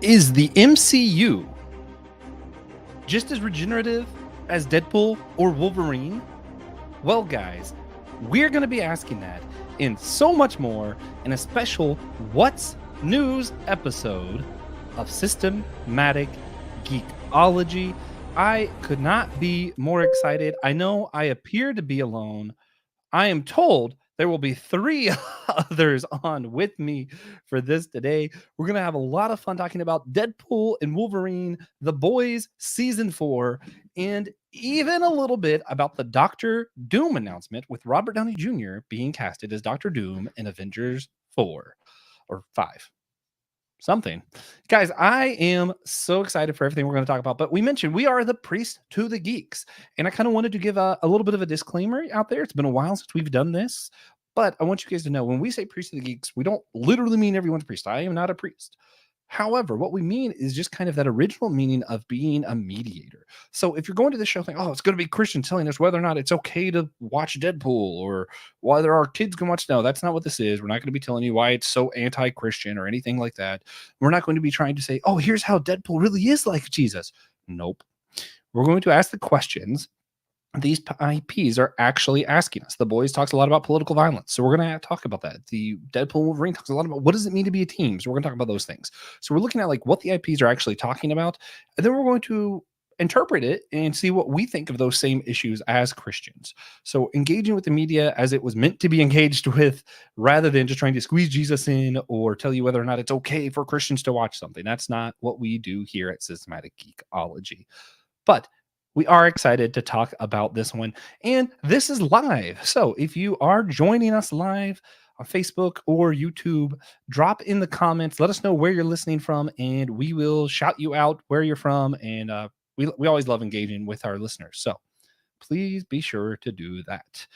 Is the MCU just as regenerative as Deadpool or Wolverine? Well, guys, we're going to be asking that and so much more in a special What's News episode of Systematic Geekology. I could not be more excited. I know I appear to be alone. I am told there will be 3 others on with me for this today. We're going to have a lot of fun talking about Deadpool and Wolverine, The Boys Season 4, and even a little bit about the Doctor Doom announcement with Robert Downey Jr. being casted as Doctor Doom in Avengers 4 or 5. Something. Guys, I am so excited for everything we're going to talk about. But we mentioned we are the priest to the geeks. And I kind of wanted to give a little bit of a disclaimer out there. It's been a while since we've done this. But I want you guys to know when we say priest to the geeks, we don't literally mean everyone's a priest. I am not a priest. However, what we mean is just kind of that original meaning of being a mediator. So if you're going to the show thinking, oh, it's going to be Christian telling us whether or not it's okay to watch Deadpool or whether our kids can watch, no, that's not what this is. We're not going to be telling you why it's so anti-Christian or anything like that. We're not going to be trying to say, oh, here's how Deadpool really is like Jesus. Nope. We're going to ask the questions these IPs are actually asking us. The Boys talks a lot about political violence, so we're going to talk about that. The Deadpool Wolverine talks a lot about what does it mean to be a team, so we're going to talk about those things. So we're looking at like what the IPs are actually talking about, and then we're going to interpret it and see what we think of those same issues as Christians. So engaging with the media as it was meant to be engaged with, rather than just trying to squeeze Jesus in or tell you whether or not it's okay for Christians to watch something. That's not what we do here at Systematic Geekology. But we are excited to talk about this one. And this is live. So if you are joining us live on Facebook or YouTube, drop in the comments. Let us know where you're listening from, and we will shout you out where you're from. And we always love engaging with our listeners. So please be sure to do that.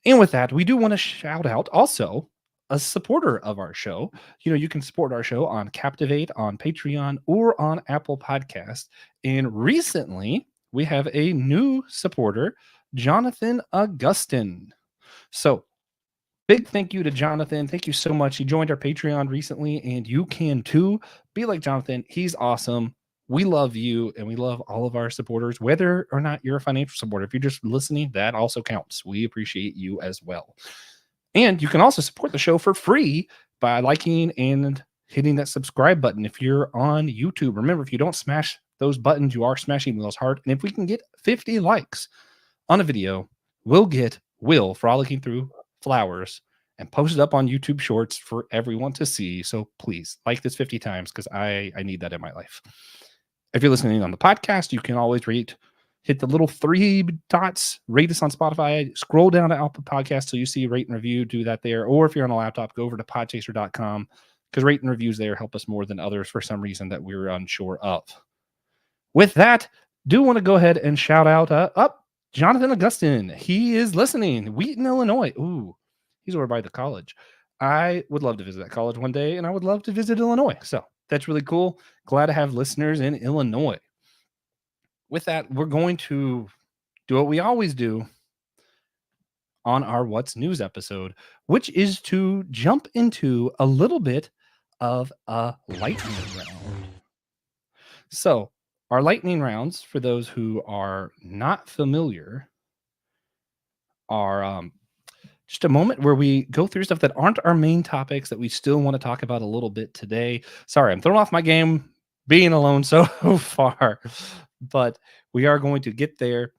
And with that, we do want to shout out also a supporter of our show. You know, you can support our show on Captivate, on Patreon, or on Apple Podcast. And recently, we have a new supporter, Jonathan Augustin. So, big thank you to Jonathan. Thank you so much. He joined our Patreon recently, and you can too. Be like Jonathan. He's awesome. We love you, and we love all of our supporters, whether or not you're a financial supporter. If you're just listening, that also counts. We appreciate you as well. And you can also support the show for free by liking and hitting that subscribe button if you're on YouTube. Remember, if you don't smash those buttons, you are smashing Will's heart. And if we can get 50 likes on a video, we'll get Will frolicking through flowers and post it up on YouTube Shorts for everyone to see. So please like this 50 times because I need that in my life. If you're listening on the podcast, you can always hit the little 3 dots, rate us on Spotify, scroll down to Apple Podcasts so you see rate and review, do that there. Or if you're on a laptop, go over to podchaser.com because rate and reviews there help us more than others for some reason that we're unsure of. With that, do want to go ahead and shout out Jonathan Augustin. He is listening. Wheaton, Illinois. Ooh, he's over by the college. I would love to visit that college one day, and I would love to visit Illinois. So that's really cool. Glad to have listeners in Illinois. With that, we're going to do what we always do on our What's News episode, which is to jump into a little bit of a lightning round. So, our lightning rounds, for those who are not familiar, are just a moment where we go through stuff that aren't our main topics that we still want to talk about a little bit today. Sorry, I'm throwing off my game being alone so far, but we are going to get there.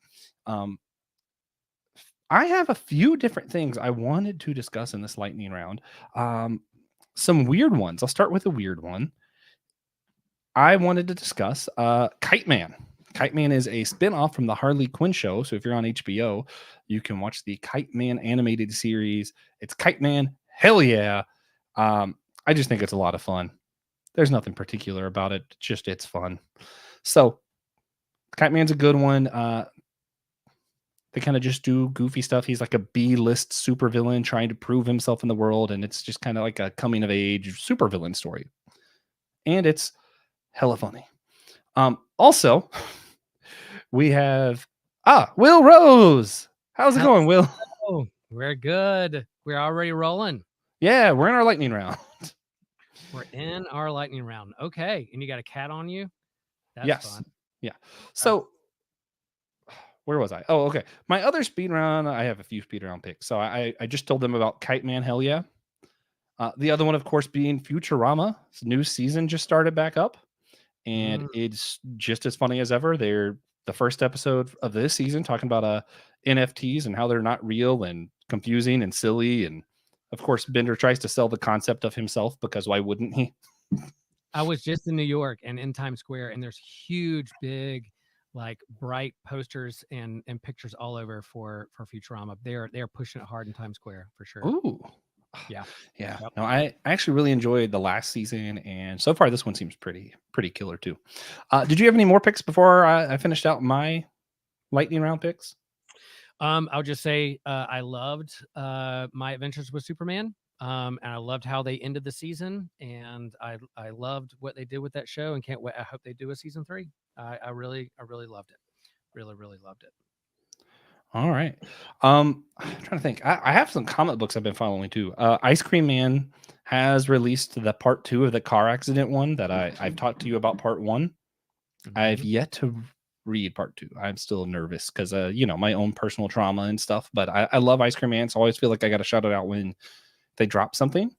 I have a few different things I wanted to discuss in this lightning round. Some weird ones. I'll start with a weird one. I wanted to discuss Kite Man. Kite Man is a spin-off from the Harley Quinn show. So if you're on HBO, you can watch the Kite Man animated series. It's Kite Man. Hell yeah. I just think it's a lot of fun. There's nothing particular about it. Just it's fun. So Kite Man's a good one. They kind of just do goofy stuff. He's like a B-list supervillain trying to prove himself in the world. And it's just kind of like a coming-of-age supervillain story. And it's hella funny. Also, we have Will Rose. How's it going, Will? Oh, we're good. We're already rolling. Yeah, we're in our lightning round. We're in our lightning round. Okay, and you got a cat on you. That's Yes. fun. Yeah. Okay. So where was I? Oh, okay. My other speed round, I have a few speed round picks. So I just told them about Kite Man, hell yeah. The other one, of course, being Futurama. New season just started back up, and Mm, it's just as funny as ever. They're the first episode of this season talking about NFTs and how they're not real and confusing and silly. And of course, Bender tries to sell the concept of himself because why wouldn't he? I was just in New York and in Times Square, and there's huge, big, like bright posters and pictures all over for Futurama. They're pushing it hard in Times Square for sure. Ooh. Yeah. Yeah. Yep. No, I actually really enjoyed the last season, and so far this one seems pretty killer too. Did you have any more picks before I finished out my lightning round picks? I'll just say I loved my adventures with Superman. And I loved how they ended the season, and I loved what they did with that show, and can't wait. I hope they do a season 3. I really loved it. Really, really loved it. All right. I'm trying to think. I have some comic books I've been following too. Ice Cream Man has released the part 2 of the car accident one that I've talked to you about part 1. I've Mhm. yet to read part 2. I'm still nervous because my own personal trauma and stuff. But I love Ice Cream Man, so I always feel like I got to shout it out when they drop something.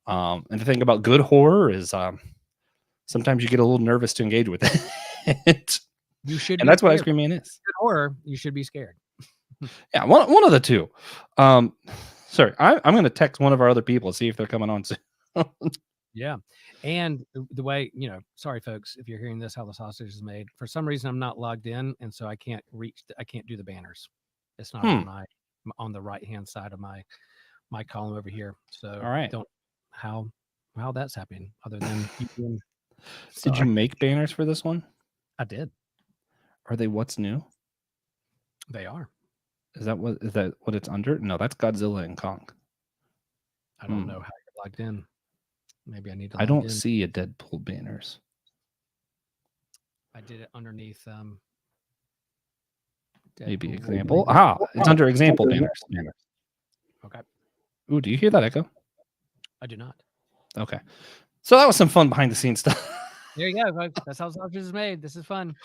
And the thing about good horror is sometimes you get a little nervous to engage with it. You should And be that's what Ice scared. Cream Man is. Good horror, you should be scared. Yeah, one of the two. Um, sorry, I'm going to text one of our other people and see if they're coming on soon. Yeah. And the way, sorry folks, if you're hearing this, how the sausage is made. For some reason, I'm not logged in, and so I can't I can't do the banners. It's not Hmm. on the right hand side of my column over here. So All right. don't how how that's happening other than you being Did you sorry. make banners for this one? I did. Are they what's new? They are. Is that what it's under? No, that's Godzilla and Kong. I don't know Hmm. how you're logged in. Maybe I need to I log don't in. see a Deadpool banners. I did it underneath Maybe Deadpool example. Wolverine. Aha, it's under example banners. Okay. Ooh, do you hear that echo? I do not. Okay. So that was some fun behind the scenes stuff. There you go, folks. That's how sausage is made. This is fun.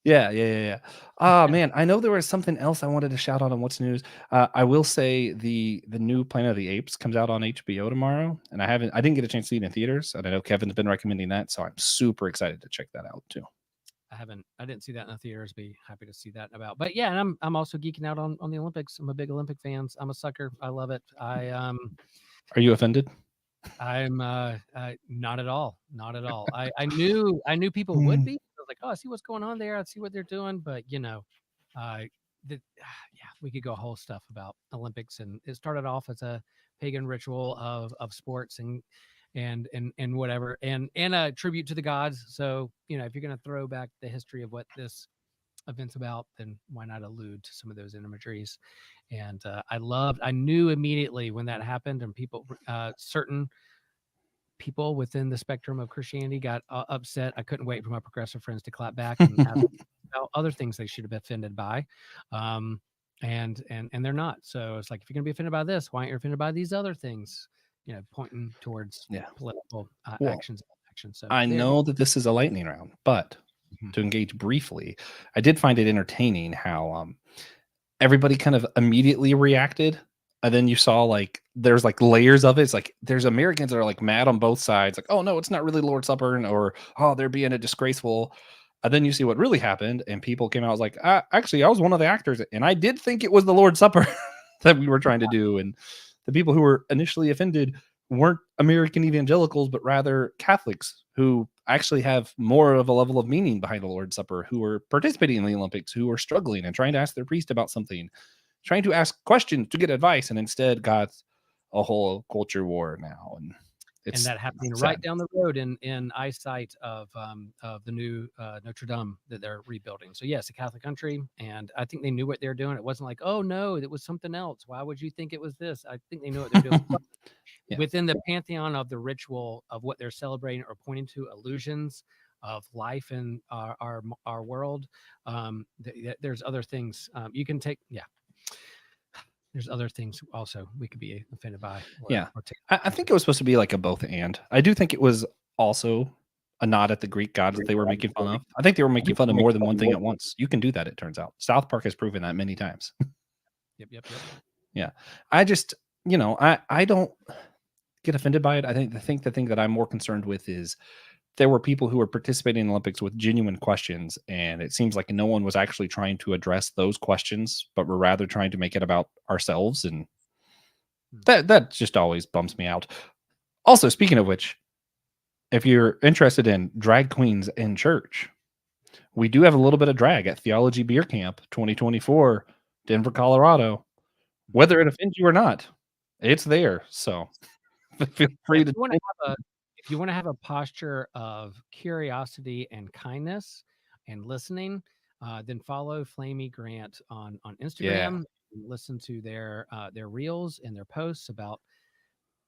Yeah. Ah, man, I know there was something else I wanted to shout out on what's news. I will say the new Planet of the Apes comes out on HBO tomorrow, and I didn't get a chance to see it in theaters, and I know Kevin's been recommending that, so I'm super excited to check that out too. I didn't see that in the theaters. Be happy to see that about. But yeah, and I'm also geeking out on the Olympics. I'm a big Olympic fan. I'm a sucker. I love it. Are you offended? I'm not at all. Not at all. I knew people would Mm. be. I was like, oh, I see what's going on there. I see what they're doing. But yeah, we could go whole stuff about Olympics, and it started off as a pagan ritual of sports and whatever, and a tribute to the gods. So if you're going to throw back the history of what this event's about, then why not allude to some of those imageries? And I knew immediately when that happened, and certain people within the spectrum of Christianity got upset. I couldn't wait for my progressive friends to clap back and ask about other things they should have been offended by. And they're not. So it's like, if you're going to be offended by this, why aren't you offended by these other things? Pointing towards Yeah. political Well, actions. So I there. know that this is a lightning round, but Mhm. to engage briefly, I did find it entertaining how everybody kind of immediately reacted. And then you saw like there's like layers of it. It's like there's Americans that are like mad on both sides, like, oh no, it's not really Lord's Supper, or oh, they're being a disgraceful. And then you see what really happened, and people came out was like, actually, I was one of the actors, and I did think it was the Lord's Supper that we were trying to do. And the people who were initially offended weren't American evangelicals, but rather Catholics who actually have more of a level of meaning behind the Lord's Supper, who are participating in the Olympics, who are struggling and trying to ask their priest about something, trying to ask questions to get advice, and instead got a whole culture war now. And And it's that happening right sad. down the road in eyesight of the new Notre Dame that they're rebuilding. So yes, a Catholic country, and I think they knew what they're doing. It wasn't like, oh no, it was something else. Why would you think it was this? I think they know what they're doing. Yeah. Within the pantheon of the ritual of what they're celebrating or pointing to, illusions of life in our world. There's other things you can take. Yeah, there's other things also we could be offended by. Yeah. Or take I think it was supposed to be like a both and. I do think it was also a nod at the Greek gods that they were making fun of. I think they were making fun of more than one thing at once. You can do that, it turns out. South Park has proven that many times. Yep. Yeah. I just, I don't get offended by it. I think the thing that I'm more concerned with is there were people who were participating in the Olympics with genuine questions, and it seems like no one was actually trying to address those questions, but were rather trying to make it about ourselves, and that just always bums me out. Also, speaking of which, if you're interested in drag queens in church, we do have a little bit of drag at Theology Beer Camp 2024, Denver, Colorado. Whether it offends you or not, it's there. So feel free to. If you want to have a posture of curiosity and kindness and listening, then follow Flamey Grant on Instagram. Listen to their reels and their posts about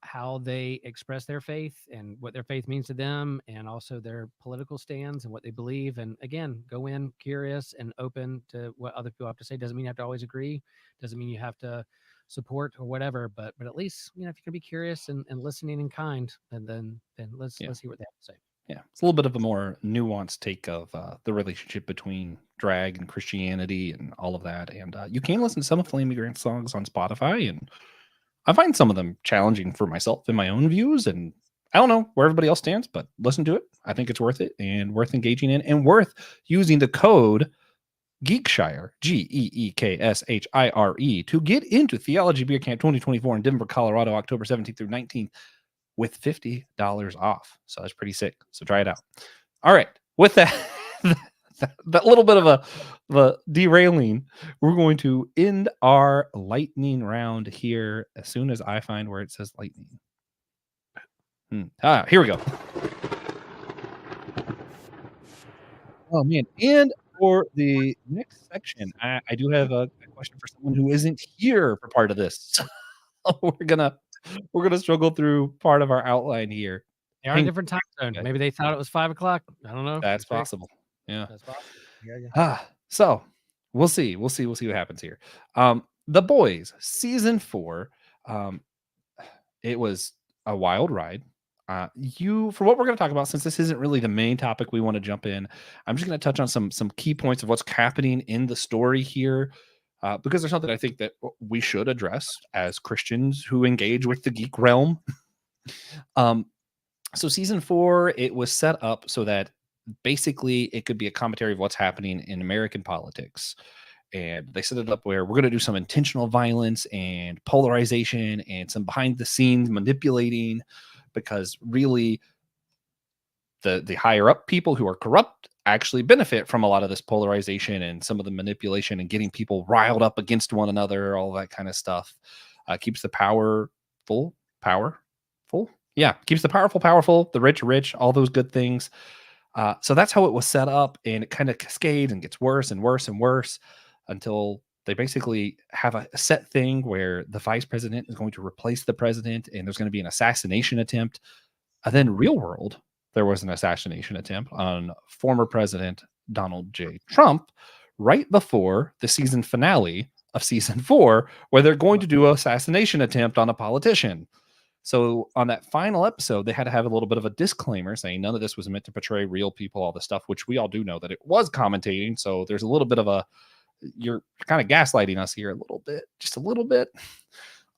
how they express their faith and what their faith means to them, and also their political stands and what they believe. And again, go in curious and open to what other people have to say. Doesn't mean you have to always agree. Doesn't mean you have to support or whatever. But at least, if you're gonna be curious and listening and kind, and then let's see what they have to say. Yeah, it's a little bit of a more nuanced take of the relationship between drag and Christianity and all of that. And you can listen to some of Flamey Grant's songs on Spotify, and I find some of them challenging for myself in my own views. And I don't know where everybody else stands, but listen to it. I think it's worth it and worth engaging in, and worth using the code Geekshire, GEEKSHIRE, to get into Theology Beer Camp 2024 in Denver, Colorado, October 17th through 19th with $50 off. So that's pretty sick. So try it out. All right. With that, that little bit of a derailing, we're going to end our lightning round here as soon as I find where it says lightning. Here we go. Oh man. And for the next section, I do have a question for someone who isn't here for part of this. So we're gonna struggle through part of our outline here. They are in a different time zone. Maybe they thought it was 5 o'clock. I don't know. That's possible. Yeah. That's possible. Yeah. So we'll see. We'll see what happens here. The Boys season 4. It was a wild ride. For what we're going to talk about, since this isn't really the main topic we want to jump in, I'm just going to touch on some key points of what's happening in the story here, because there's something I think that we should address as Christians who engage with the geek realm. So season 4, it was set up so that basically it could be a commentary of what's happening in American politics. And they set it up where we're going to do some intentional violence and polarization and some behind the scenes manipulating, because really the higher up people who are corrupt actually benefit from a lot of this polarization and some of the manipulation and getting people riled up against one another, all that kind of stuff. Keeps the powerful. Yeah, keeps the powerful, the rich, all those good things. So that's how it was set up, and it kind of cascades and gets worse and worse and worse until they basically have a set thing where the vice president is going to replace the president, and there's going to be an assassination attempt. And then real world, there was an assassination attempt on former President Donald J. Trump right before the season finale of season 4, where they're going to do an assassination attempt on a politician. So on that final episode, they had to have a little bit of a disclaimer saying none of this was meant to portray real people, all this stuff, which we all do know that it was commentating. So there's a little bit of you're kind of gaslighting us here a little bit, just a little bit.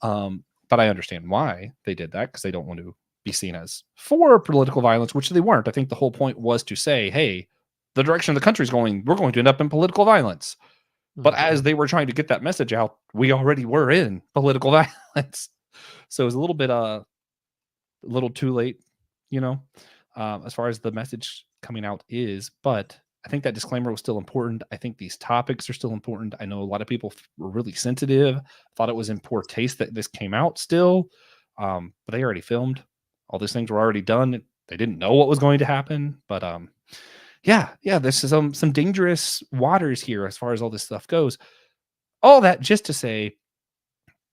But I understand why they did that, because they don't want to be seen as for political violence, which they weren't. I think the whole point was to say, hey, the direction the country's going, we're going to end up in political violence. But as they were trying to get that message out, we already were in political violence. So it was a little bit, a little too late, as far as the message coming out is. But I think that disclaimer was still important. I think these topics are still important. I know a lot of people were really sensitive, thought it was in poor taste that this came out still. But they already filmed. All these things were already done. They didn't know what was going to happen. But yeah, this is some dangerous waters here as far as all this stuff goes. All that just to say,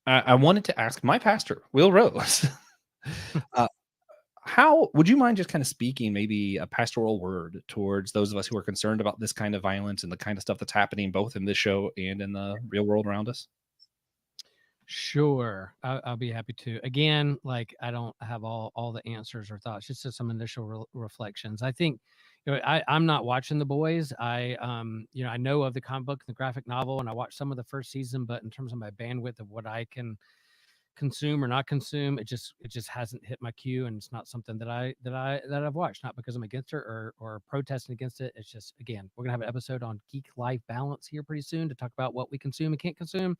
I wanted to ask my pastor, Will Rose, how would you mind just kind of speaking maybe a pastoral word towards those of us who are concerned about this kind of violence and the kind of stuff that's happening both in this show and in the real world around us? Sure, I'll be happy to. Again, like I don't have all the answers or thoughts, just some initial reflections. I think, I'm not watching The Boys. I know of the comic book, the graphic novel, and I watched some of the first season. But in terms of my bandwidth of what I can consume or not consume, it just hasn't hit my queue, and it's not something that I've watched, not because I'm against it or protesting against it. It's just, again, we're gonna have an episode on geek life balance here pretty soon to talk about what we consume and can't consume,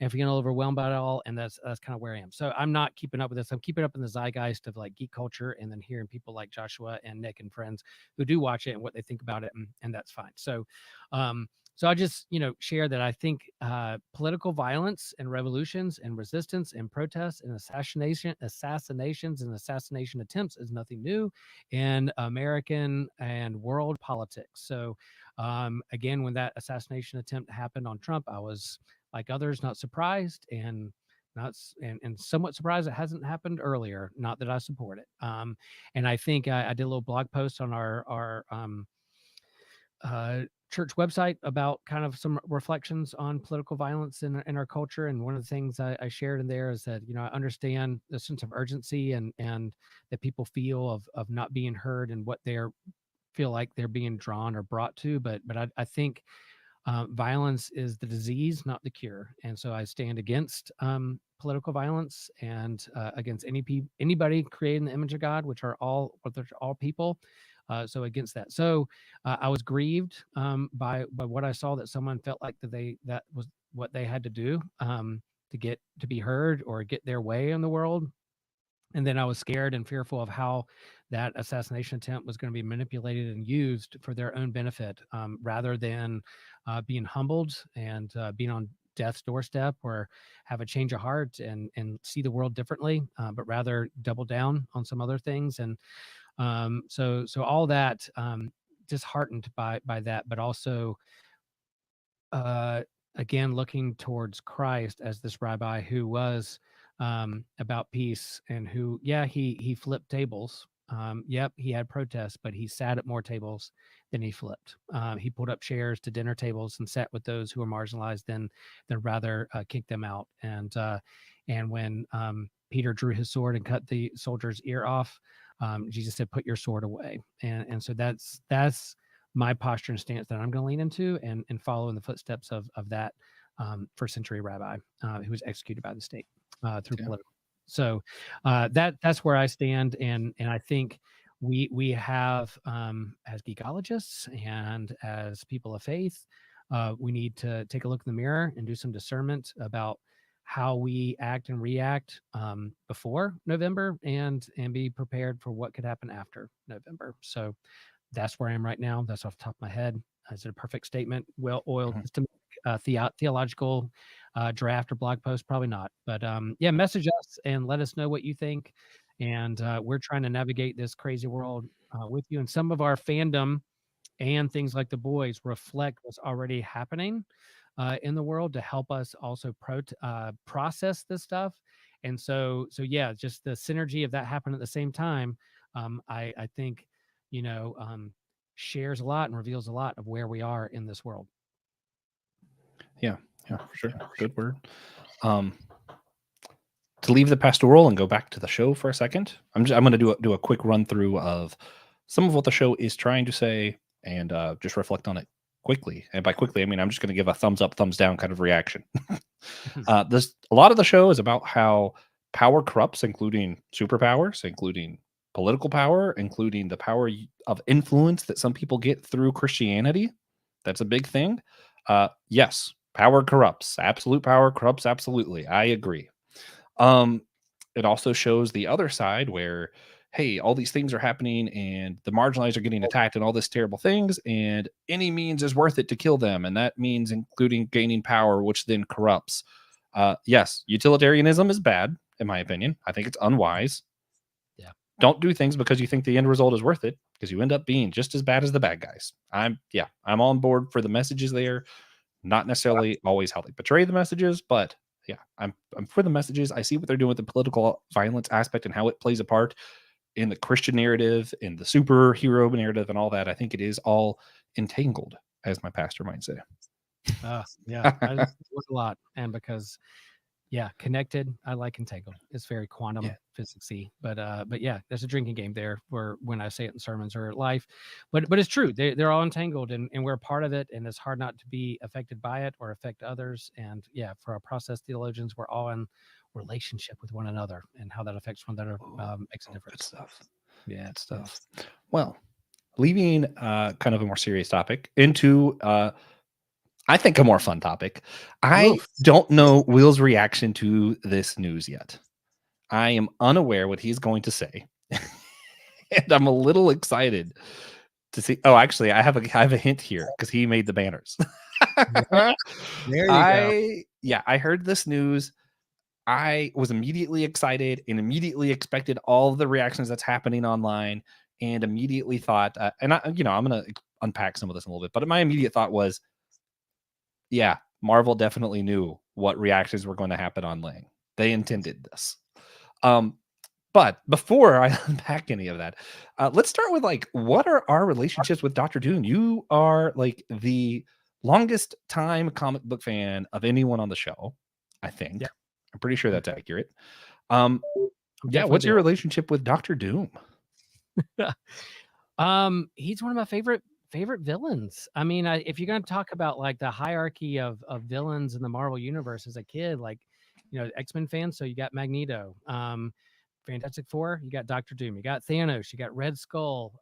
and if you're getting overwhelmed by it all, and that's kind of where I am. So I'm not keeping up with this. I'm keeping up in the zeitgeist of like geek culture, and then hearing people like Joshua and Nick and friends who do watch it and what they think about it, and that's fine. So I just, share that I think political violence and revolutions and resistance and protests and assassinations and assassination attempts is nothing new in American and world politics. So again, when that assassination attempt happened on Trump, I was, like others, not surprised, and and somewhat surprised it hasn't happened earlier. Not that I support it. And I think I did a little blog post on our church website about kind of some reflections on political violence in our culture. And one of the things I shared in there is that, I understand the sense of urgency and that people feel of not being heard and what they're feel like they're being drawn or brought to. But I think violence is the disease, not the cure. And so I stand against political violence and against anybody created in the image of God, which are all people. So against that. So I was grieved by what I saw, that someone felt like that was what they had to do to be heard or get their way in the world. And then I was scared and fearful of how that assassination attempt was going to be manipulated and used for their own benefit, rather than being humbled and being on death's doorstep, or have a change of heart and see the world differently, but rather double down on some other things. And so all that, disheartened by that, but also uh, again looking towards Christ as this rabbi who was about peace, and who, yeah, he flipped tables. Yep, he had protests, but he sat at more tables than he flipped. He pulled up chairs to dinner tables and sat with those who were marginalized than rather kick them out. And when Peter drew his sword and cut the soldier's ear off, Jesus said, "Put your sword away." And so that's my posture and stance that I'm going to lean into, and follow in the footsteps of that first century rabbi who was executed by the state through political. So that's where I stand, and I think we have, as geekologists and as people of faith, we need to take a look in the mirror and do some discernment about how we act and react before November, and be prepared for what could happen after November. So that's where I am right now. That's off the top of my head. Is it a perfect statement? Well oiled system, theological draft or blog post? Probably not. But yeah, message us and let us know what you think. And we're trying to navigate this crazy world with you. And some of our fandom and things like The Boys reflect what's already happening in the world to help us also process this stuff. And so yeah, just the synergy of that happening at the same time, I think, shares a lot and reveals a lot of where we are in this world. Yeah, for sure. Good word. To leave the pastoral and go back to the show for a second, I'm going to do a quick run through of some of what the show is trying to say, and just reflect on it quickly. And by quickly, I mean I'm just going to give a thumbs up, thumbs down kind of reaction. A lot of the show is about how power corrupts, including superpowers, including political power, including the power of influence that some people get through Christianity. That's a big thing. Yes, power corrupts. Absolute power corrupts. Absolutely. I agree. It also shows the other side where, hey, all these things are happening and the marginalized are getting attacked and all this terrible things, and any means is worth it to kill them. And that means including gaining power, which then corrupts. Yes, utilitarianism is bad, in my opinion. I think it's unwise. Yeah. Don't do things because you think the end result is worth it, because you end up being just as bad as the bad guys. I'm on board for the messages there. Not necessarily always how they portray the messages, but yeah, I'm for the messages. I see what they're doing with the political violence aspect and how it plays a part in the Christian narrative, in the superhero narrative, and all that. I think it is all entangled, as my pastor might say. Yeah, I was a lot, and because Yeah, connected. I like entangled. It's very Yeah. quantum physicsy, but yeah, there's a drinking game there where when I say it in sermons or life, but it's true. They're all entangled and we're part of it, and it's hard not to be affected by it or affect others. And yeah, for our process theologians, we're all in relationship with one another, and how that affects one another makes a Good difference. stuff. Yeah, Good stuff. Well, leaving kind of a more serious topic into I think a more fun topic. I Oof. don't know Will's reaction to this news yet. I am unaware what he's going to say. And I'm a little excited to see. Oh, actually, I have a hint here because he made the banners. Yeah, there you go. I heard this news. I was immediately excited and immediately expected all of the reactions that's happening online, and immediately thought, and I'm gonna unpack some of this a little bit, but my immediate thought was, yeah, Marvel definitely knew what reactions were going to happen on Lang. They intended this. But before I unpack any of that, let's start with like, what are our relationships with Doctor Doom? You are like the longest time comic book fan of anyone on the show, I think. Yeah. I'm pretty sure Mhm. that's accurate. I'm Yeah, definitely what's your relationship with Doctor Doom? He's one of my favorite villains. I mean, if you're going to talk about like the hierarchy of villains in the Marvel universe as a kid, like X-Men fans, so you got Magneto, Fantastic Four, you got Doctor Doom, you got Thanos, you got Red Skull,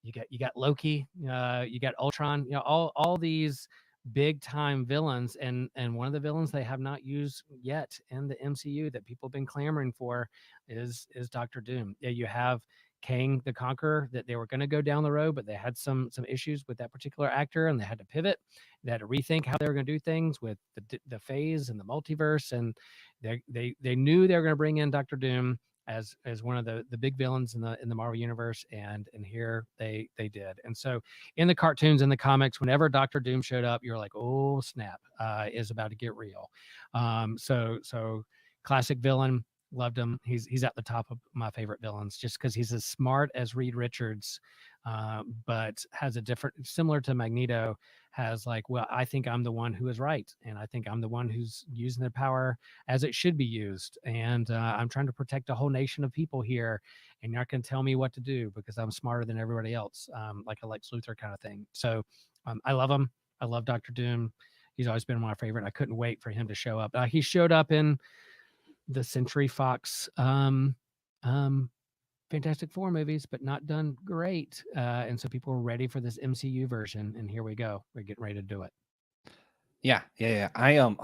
you got Loki, you got Ultron, all these big time villains, and one of the villains they have not used yet in the MCU that people have been clamoring for is Doctor Doom. Yeah, you have Kang the Conqueror that they were going to go down the road, but they had some issues with that particular actor, and they had to pivot. They had to rethink how they were going to do things with the phase and the multiverse, and they knew they were going to bring in Doctor Doom as one of the big villains in the Marvel universe, and here they did. And so in the cartoons, in the comics, whenever Doctor Doom showed up, you're like, oh snap, is about to get real. So classic villain. Loved him. He's at the top of my favorite villains just because he's as smart as Reed Richards, but has a different, similar to Magneto, has like, well, I think I'm the one who is right, and I think I'm the one who's using their power as it should be used, and I'm trying to protect a whole nation of people here, and you're not going to tell me what to do because I'm smarter than everybody else, like a Lex Luthor kind of thing. So I love him. I love Doctor Doom. He's always been my favorite. I couldn't wait for him to show up. He showed up in the Century Fox Fantastic Four movies, but not done great. And so people were ready for this MCU version, and here we go. We're getting ready to do it. Yeah. I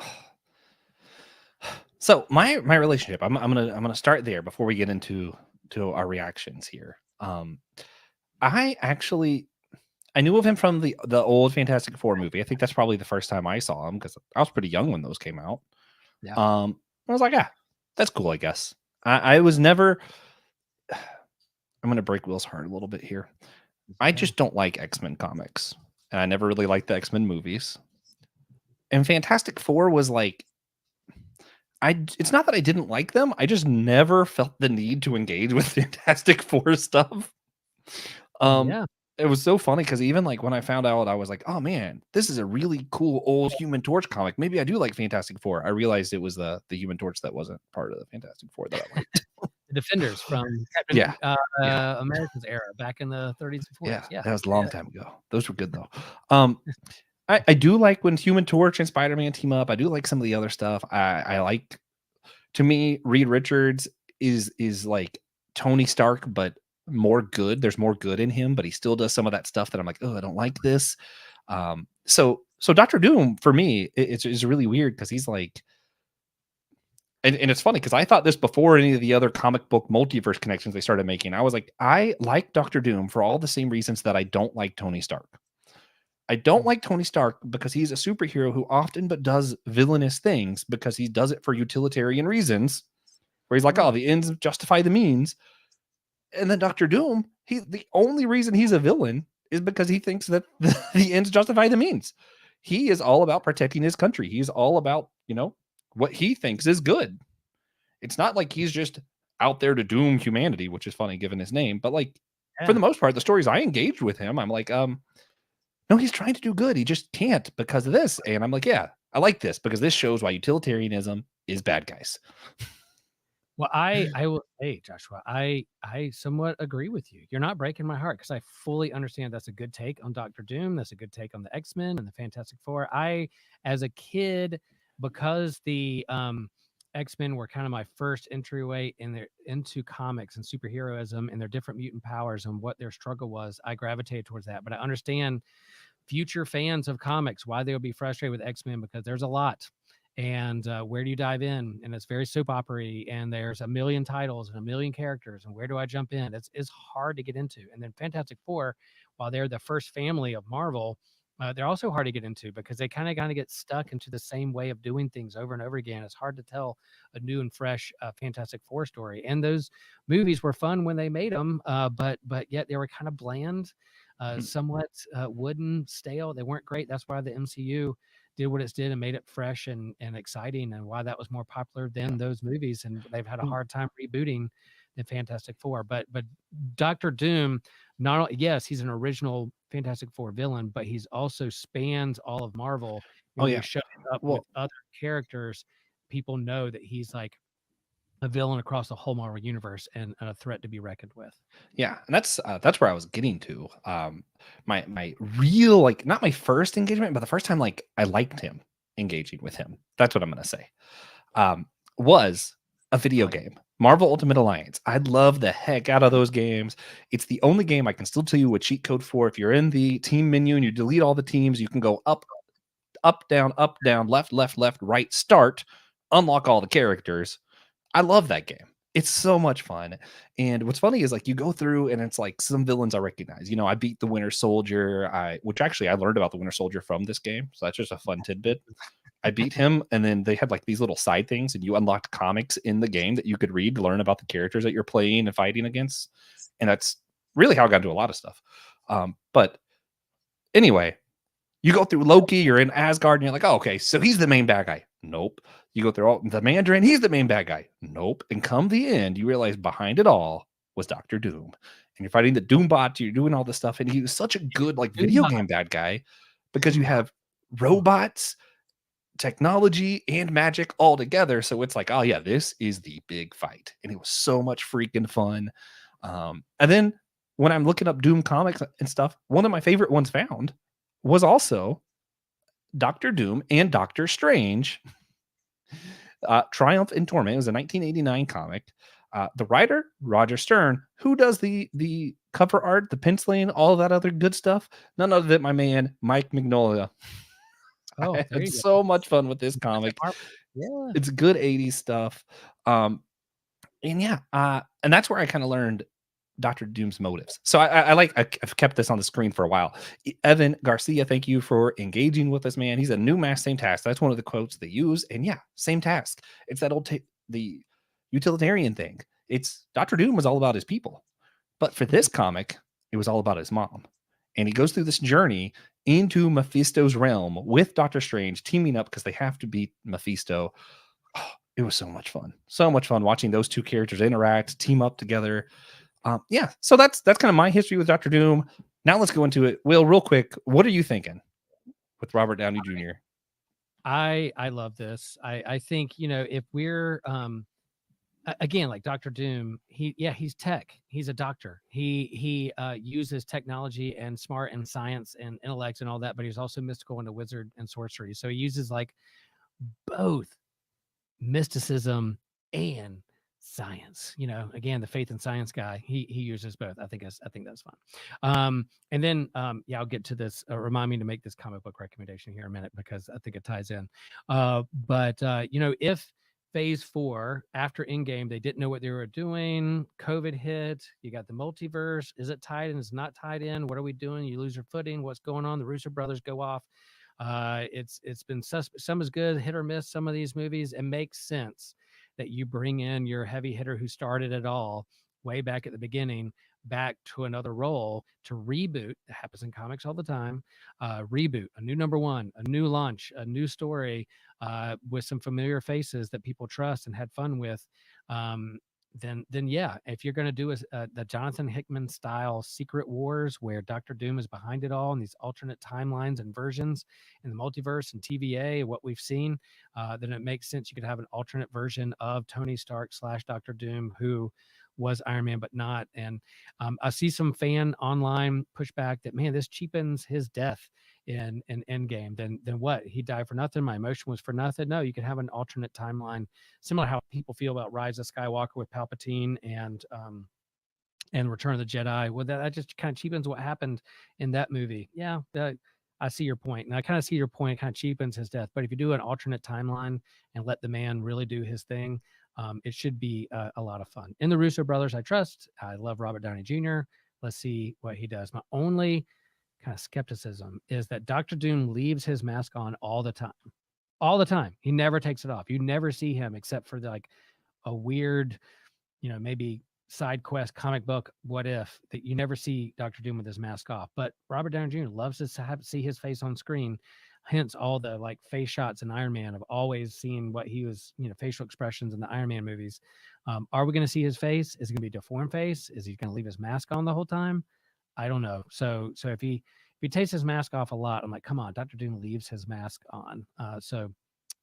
So my relationship, I'm gonna start there before we get into our reactions here. I actually I knew of him from the old Fantastic Four movie. I think that's probably the first time I saw him because I was pretty young when those came out. Yeah. I was like, yeah, that's cool, I guess. I was never. I'm gonna break Will's heart a little bit here. I just don't like X-Men comics, and I never really liked the X-Men movies. And Fantastic Four was like, it's not that I didn't like them. I just never felt the need to engage with Fantastic Four stuff. Yeah. It was so funny because even like when I found out, I was like, oh man, this is a really cool old Human Torch comic. Maybe I do like Fantastic Four. I realized it was the Human Torch that wasn't part of the Fantastic Four that I liked. The Defenders from Captain Yeah. America's era back in the 30s and 40s. Yeah, that was a long time ago. Those were good though. I do like when Human Torch and Spider-Man team up. I do like some of the other stuff. I like, to me, Reed Richards is like Tony Stark, but more good. There's more good in him, but he still does some of that stuff that I'm like, oh, I don't like this. So Doctor Doom for me, it's really weird because he's like, and it's funny because I thought this before any of the other comic book multiverse connections they started making. I was like, I like Doctor Doom for all the same reasons that I don't like Tony Stark. I don't like Tony Stark because he's a superhero who often but does villainous things because he does it for utilitarian reasons, where he's like, oh, the ends justify the means. And then Doctor Doom, the only reason he's a villain is because he thinks that the ends justify the means. He is all about protecting his country. He's all about, what he thinks is good. It's not like he's just out there to doom humanity, which is funny given his name. But like, for the most part, the stories I engaged with him, I'm like, no, he's trying to do good. He just can't because of this. And I'm like, yeah, I like this because this shows why utilitarianism is bad guys. Well, I will say, Joshua, I somewhat agree with you. You're not breaking my heart because I fully understand that's a good take on Doctor Doom. That's a good take on the X-Men and the Fantastic Four. As a kid, because the X-Men were kind of my first entryway into comics and superheroism and their different mutant powers and what their struggle was, I gravitated towards that. But I understand future fans of comics why they'll be frustrated with X-Men because there's a lot. And where do you dive in? And it's very soap opera-y, and there's a million titles and a million characters. And where do I jump in? It's hard to get into. And then Fantastic Four, while they're the first family of Marvel, they're also hard to get into because they kind of get stuck into the same way of doing things over and over again. It's hard to tell a new and fresh Fantastic Four story. And those movies were fun when they made them, but yet they were kind of bland, somewhat wooden, stale. They weren't great. That's why the MCU did what it did and made it fresh and exciting, and why that was more popular than those movies. And they've had a hard time rebooting the Fantastic Four. But Doctor Doom, not only, yes, he's an original Fantastic Four villain, but he's also spans all of Marvel. Oh, When yeah. we show up with other characters, people know that he's like a villain across the whole Marvel universe and a threat to be reckoned with. Yeah, and that's where I was getting to. My real, like, not my first engagement, but the first time like I liked him, engaging with him. That's what I'm gonna say. Was a video game, Marvel Ultimate Alliance. I love the heck out of those games. It's the only game I can still tell you a cheat code for. If you're in the team menu and you delete all the teams, you can go up, down, left, right, start, unlock all the characters. I love that game. It's so much fun. And what's funny is like you go through and it's like some villains I recognize. You know, I beat the Winter Soldier. Which actually I learned about the Winter Soldier from this game. So that's just a fun tidbit. I beat him, and then they had like these little side things, and you unlocked comics in the game that you could read to learn about the characters that you're playing and fighting against. And that's really how I got into a lot of stuff. But anyway, you go through Loki, you're in Asgard, and you're like, oh, okay, so he's the main bad guy. Nope. You go through all the Mandarin, he's the main bad guy. Nope. And come the end, you realize behind it all was Doctor Doom. And you're fighting the Doombot, you're doing all this stuff. And he was such a good like video game bad guy because you have robots, technology, and magic all together. So it's like, oh yeah, this is the big fight. And it was so much freaking fun. And then when I'm looking up Doom comics and stuff, one of my favorite ones found was also Doctor Doom and Doctor Strange. Triumph and Torment. It was a 1989 comic. The writer, Roger Stern, who does the cover art, the penciling, all that other good stuff. None other than my man, Mike Mignola. Oh, I had so much fun with this comic. Yeah. It's good 80s stuff. And yeah, and that's where I kind of learned Dr. Doom's motives. So I've kept this on the screen for a while. Evan Garcia, thank you for engaging with us, man. He's a new mask, same task. That's one of the quotes they use. And yeah, same task. It's that old the utilitarian thing. It's Dr. Doom was all about his people. But for this comic, it was all about his mom. And he goes through this journey into Mephisto's realm with Doctor Strange teaming up because they have to beat Mephisto. Oh, it was so much fun. So much fun watching those two characters interact, team up together. Yeah, so that's kind of my history with Doctor Doom. Now let's go into it. Will, real quick, what are you thinking with Robert Downey Jr.? I love this. I think, you know, if we're again, like Doctor Doom, he's tech. He's a doctor. He uses technology and smart and science and intellect and all that, but he's also mystical and a wizard and sorcery. So he uses like both mysticism and science. You know, again, the faith and science guy. He uses both. I think that's fun. And then yeah, I'll get to this. Remind me to make this comic book recommendation here in a minute because I think it ties in. But you know, if Phase 4 after Endgame, they didn't know what they were doing. COVID hit. You got the multiverse. Is it tied in? Is it not tied in? What are we doing? You lose your footing. What's going on? The Russo brothers go off. It's been some is good, hit or miss. Some of these movies, it makes sense that you bring in your heavy hitter who started it all way back at the beginning back to another role to reboot. That happens in comics all the time. Reboot, a new number one, a new launch, a new story with some familiar faces that people trust and had fun with. then yeah, if you're going to do the Jonathan Hickman style Secret Wars where Doctor Doom is behind it all and these alternate timelines and versions in the multiverse and TVA, what we've seen, then it makes sense you could have an alternate version of Tony Stark / Doctor Doom who was Iron Man but not. And I see some fan online pushback that, man, this cheapens his death in Endgame. Then what? He died for nothing. My emotion was for nothing. No, you can have an alternate timeline, similar to how people feel about Rise of Skywalker with Palpatine and Return of the Jedi. Well, that just kind of cheapens what happened in that movie. Yeah, I see your point, and I kind of see your point. It kind of cheapens his death. But if you do an alternate timeline and let the man really do his thing, it should be a lot of fun. In the Russo brothers, I trust. I love Robert Downey Jr. Let's see what he does. My only kind of skepticism is that Doctor Doom leaves his mask on all the time. All the time. He never takes it off. You never see him except for like a weird, maybe side quest, comic book, what if, that you never see Doctor Doom with his mask off. But Robert Downey Jr. loves to see his face on screen. Hence all the like face shots in Iron Man. I've always seen what he was, facial expressions in the Iron Man movies. Are we going to see his face? Is it going to be a deformed face? Is he going to leave his mask on the whole time? I don't know. So if he takes his mask off a lot, I'm like, come on, Doctor Doom leaves his mask on. So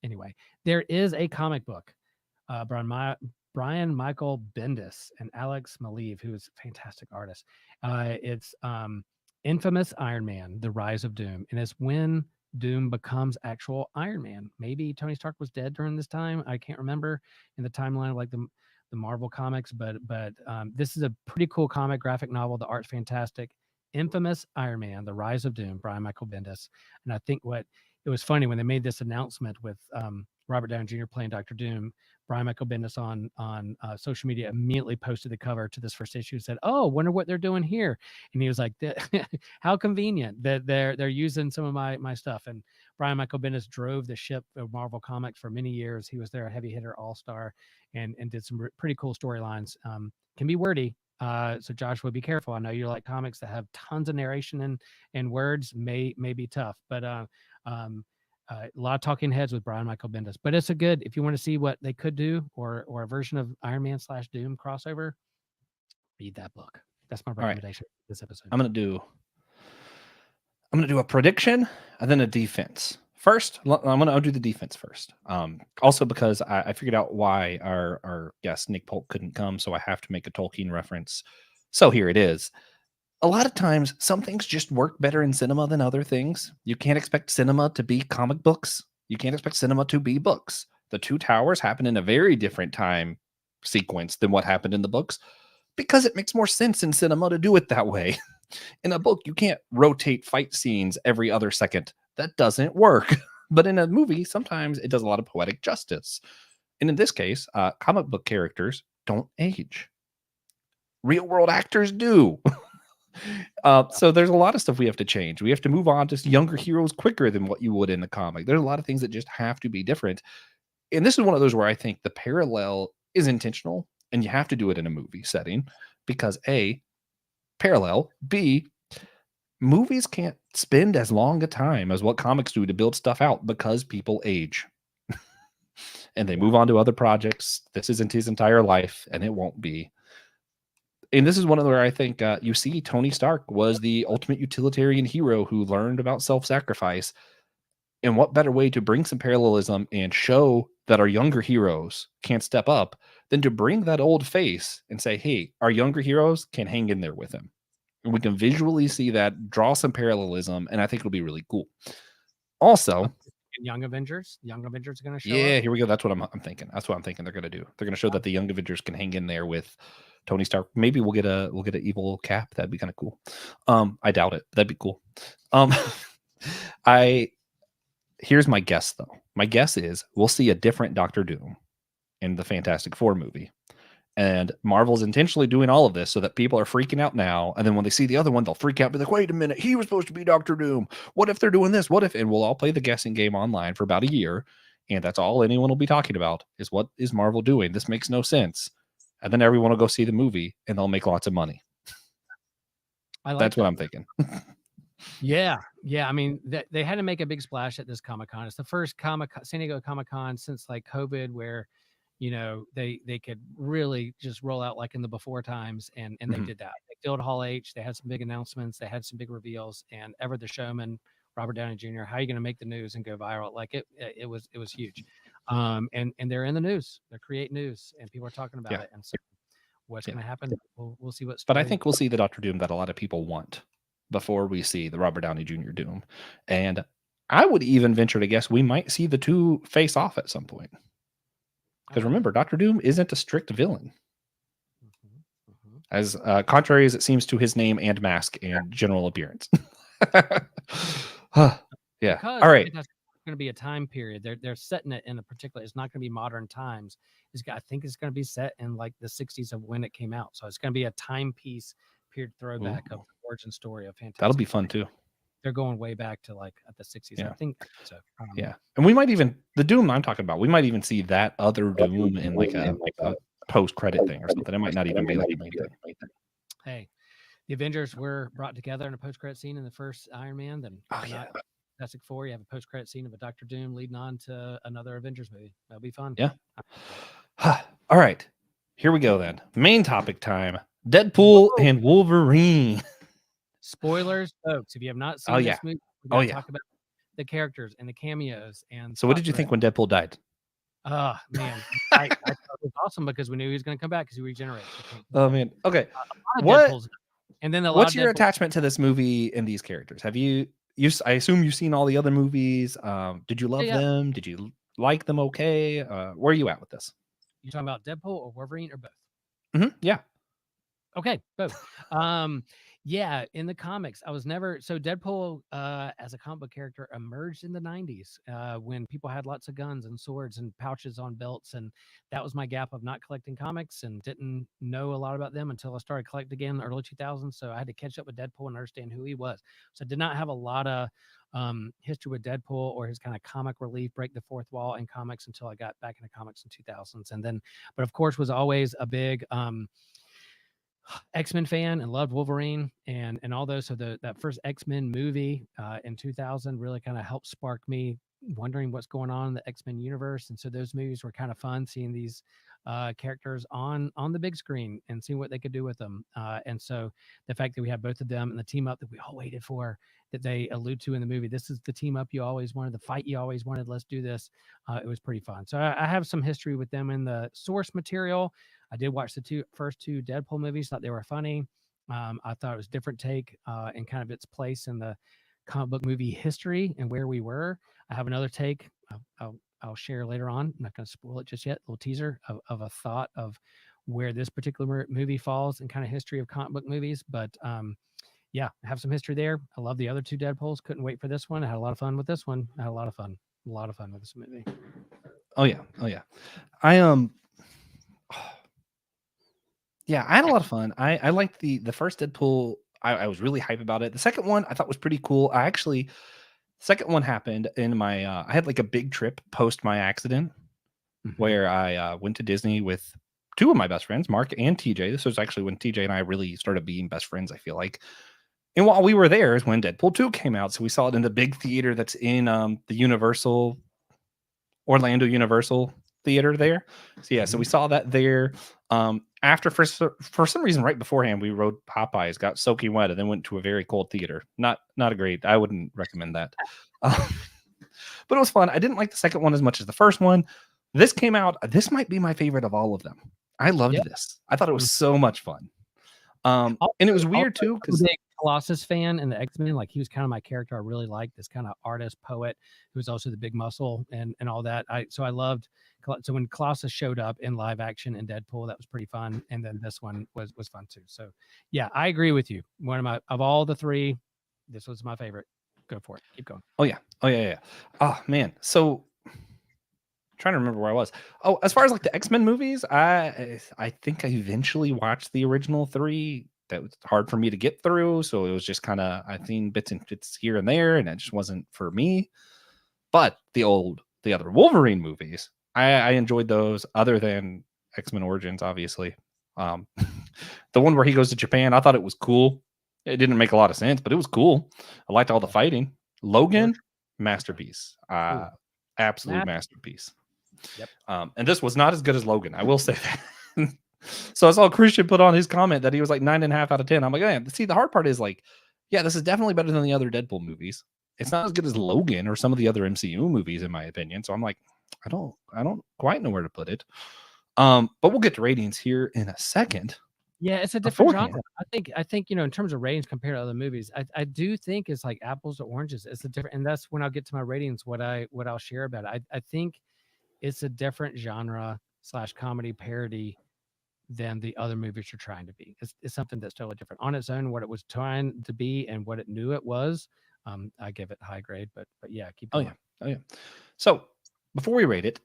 anyway, there is a comic book, Brian Michael Bendis and Alex Maleev, who is a fantastic artist. It's Infamous Iron Man: The Rise of Doom, and it's when Doom becomes actual Iron Man. Maybe Tony Stark was dead during this time. I can't remember in the timeline of like the Marvel comics, but this is a pretty cool comic graphic novel. The art's fantastic. Infamous Iron Man: The Rise of Doom, Brian Michael Bendis. And I think it was funny when they made this announcement with Robert Downey Jr. playing Doctor Doom. Brian Michael Bendis on social media immediately posted the cover to this first issue and said, "Oh, wonder what they're doing here." And he was like, "How convenient that they're using some of my stuff." And Brian Michael Bendis drove the ship of Marvel Comics for many years. He was their heavy hitter all-star and did some pretty cool storylines. Can be wordy. So Joshua, be careful. I know you like comics that have tons of narration and words may be tough, but a lot of talking heads with Brian Michael Bendis. But it's if you want to see what they could do or a version of Iron Man / Doom crossover, read that book. That's my recommendation for this episode. I'm gonna do a prediction and then a defense. First, I'll do the defense first. Also because I figured out why our guest Nick Polk couldn't come, so I have to make a Tolkien reference. So here it is. A lot of times, some things just work better in cinema than other things. You can't expect cinema to be comic books. You can't expect cinema to be books. The Two Towers happen in a very different time sequence than what happened in the books because it makes more sense in cinema to do it that way. In a book, you can't rotate fight scenes every other second. That doesn't work. But in a movie, sometimes it does a lot of poetic justice. And in this case, comic book characters don't age. Real world actors do. So there's a lot of stuff we have to change. We have to move on to younger heroes quicker than what you would in the comic. There's a lot of things that just have to be different. And this is one of those where I think the parallel is intentional and you have to do it in a movie setting because A, parallel, B, movies can't spend as long a time as what comics do to build stuff out because people age and they move on to other projects. This isn't his entire life and it won't be. And this is one of where I think you see Tony Stark was the ultimate utilitarian hero who learned about self-sacrifice. And what better way to bring some parallelism and show that our younger heroes can't step up than to bring that old face and say, hey, our younger heroes can hang in there with him. And we can visually see that, draw some parallelism, and I think it'll be really cool. Also, Young Avengers are going to show yeah, up. here we go. That's what I'm thinking. That's what I'm thinking they're going to do. They're going to show that the Young Avengers can hang in there with Tony Stark. Maybe we'll get an evil Cap. That'd be kind of cool. I doubt it. That'd be cool. Here's my guess though. My guess is we'll see a different Doctor Doom in the Fantastic Four movie. And Marvel's intentionally doing all of this so that people are freaking out now. And then when they see the other one, they'll freak out and be like, wait a minute, he was supposed to be Doctor Doom. What if they're doing this? What if? And we'll all play the guessing game online for about a year. And that's all anyone will be talking about is what is Marvel doing? This makes no sense. And then everyone will go see the movie and they'll make lots of money. That's what I'm thinking. Yeah. I mean, they had to make a big splash at this Comic-Con. It's the first San Diego ComicCon since like COVID where, they could really just roll out like in the before times, and they did that. They filled Hall H. They had some big announcements. They had some big reveals, and ever the showman, Robert Downey Jr. How are you going to make the news and go viral? Like it was huge, and they're in the news. They're creating news, and people are talking about it. And so, what's going to happen? We'll see what. But I think we'll see the Doctor Doom that a lot of people want before we see the Robert Downey Jr. Doom, and I would even venture to guess we might see the two face off at some point. Because remember, Doctor Doom isn't a strict villain, as contrary as it seems to his name and mask and general appearance. Yeah. Because all right. that's going to be a time period. They're setting it in a particular. It's not going to be modern times. I think it's going to be set in like the 60s of when it came out. So it's going to be a timepiece period throwback of the origin story of Fantastic. That'll be fun too. They're going way back to like at the 60s. Yeah. I think so. Yeah. And we might even, the Doom I'm talking about, we might even see that other Doom in like a post-credit thing or something. It might not even be like the main thing. Hey, the Avengers were brought together in a post-credit scene in the first Iron Man. Then Fantastic Four, you have a post-credit scene of a Doctor Doom leading on to another Avengers movie. That'll be fun. Yeah. All right. Here we go then. Main topic time. Deadpool and Wolverine. Spoilers, folks. If you have not seen this movie, we're going to talk about the characters and the cameos. And so what did you think when Deadpool died? Oh, man. I thought it was awesome because we knew he was going to come back because he regenerates. Oh, man. Okay. And then what's your attachment to this movie and these characters? Have you I assume you've seen all the other movies. Did you love them? Did you like them okay? Where are you at with this? You talking about Deadpool or Wolverine or both? Yeah. Okay, both. Yeah, in the comics, I was never so Deadpool as a comic book character emerged in the 90s when people had lots of guns and swords and pouches on belts, and that was my gap of not collecting comics and didn't know a lot about them until I started collecting again in the early 2000s. So I had to catch up with Deadpool and understand who he was. So I did not have a lot of history with Deadpool or his kind of comic relief, break the fourth wall in comics until I got back into comics in 2000s, and then, but of course, was always a big X-Men fan and loved Wolverine and all those. So that first X-Men movie in 2000 really kind of helped spark me wondering what's going on in the X-Men universe. And so those movies were kind of fun, seeing these characters on the big screen and seeing what they could do with them. And so the fact that we have both of them and the team up that we all waited for, that they allude to in the movie, this is the team up you always wanted, the fight you always wanted, let's do this. It was pretty fun. So I have some history with them in the source material. I did watch the first two Deadpool movies, thought they were funny. I thought it was a different take and kind of its place in the comic book movie history and where we were. I have another take I'll share later on. I'm not going to spoil it just yet. A little teaser of a thought of where this particular movie falls in kind of history of comic book movies. But yeah, I have some history there. I love the other two Deadpools. Couldn't wait for this one. I had a lot of fun with this one. I had a lot of fun with this movie. Oh yeah. Yeah, I had a lot of fun. I liked the first Deadpool. I was really hype about it. The second one I thought was pretty cool. Second one happened in my I had like a big trip post my accident where I went to Disney with two of my best friends, Mark and TJ. This was actually when TJ and I really started being best friends, I feel like. And while we were there is when Deadpool 2 came out. So we saw it in the big theater that's in the Orlando Universal Theater there. So yeah, so we saw that there. After for some reason right beforehand we rode Popeyes, got soaking wet, and then went to a very cold theater. Not a great. I wouldn't recommend that. But it was fun. I didn't like the second one as much as the first one. This came out. This might be my favorite of all of them. I loved this. I thought it was so much fun. And it was weird too because Colossus fan and the X-Men, like he was kind of my character. I really liked this kind of artist poet who was also the big muscle and all that. So I loved. So when Colossus showed up in live action in Deadpool, that was pretty fun. And then this one was fun too. So yeah, I agree with you. Of all the three, this was my favorite. Go for it. Keep going. Oh yeah. Oh man. So trying to remember where I was. Oh, as far as like the X-Men movies, I think I eventually watched the original three. That was hard for me to get through, so it was just kind of I've seen bits and bits here and there, and it just wasn't for me. But the other Wolverine movies, I enjoyed those. Other than X-Men Origins, obviously, the one where he goes to Japan, I thought it was cool. It didn't make a lot of sense, but it was cool. I liked all the fighting. Logan, masterpiece, absolute masterpiece. Yep. And this was not as good as Logan. I will say that. So I saw Christian put on his comment that he was like 9.5 out of 10. I'm like, yeah. See, the hard part is like, yeah, this is definitely better than the other Deadpool movies. It's not as good as Logan or some of the other MCU movies, in my opinion. So I'm like, I don't quite know where to put it. But we'll get to ratings here in a second. Yeah, it's a different genre. Beforehand. I think, in terms of ratings compared to other movies, I do think it's like apples to oranges. It's a different, and that's when I'll get to my ratings, what I'll share about it. I think it's a different genre / comedy parody than the other movies you're trying to be. It's something that's totally different on its own, what it was trying to be and what it knew it was. I give it high grade, but yeah, keep going. Oh yeah. So before we rate it,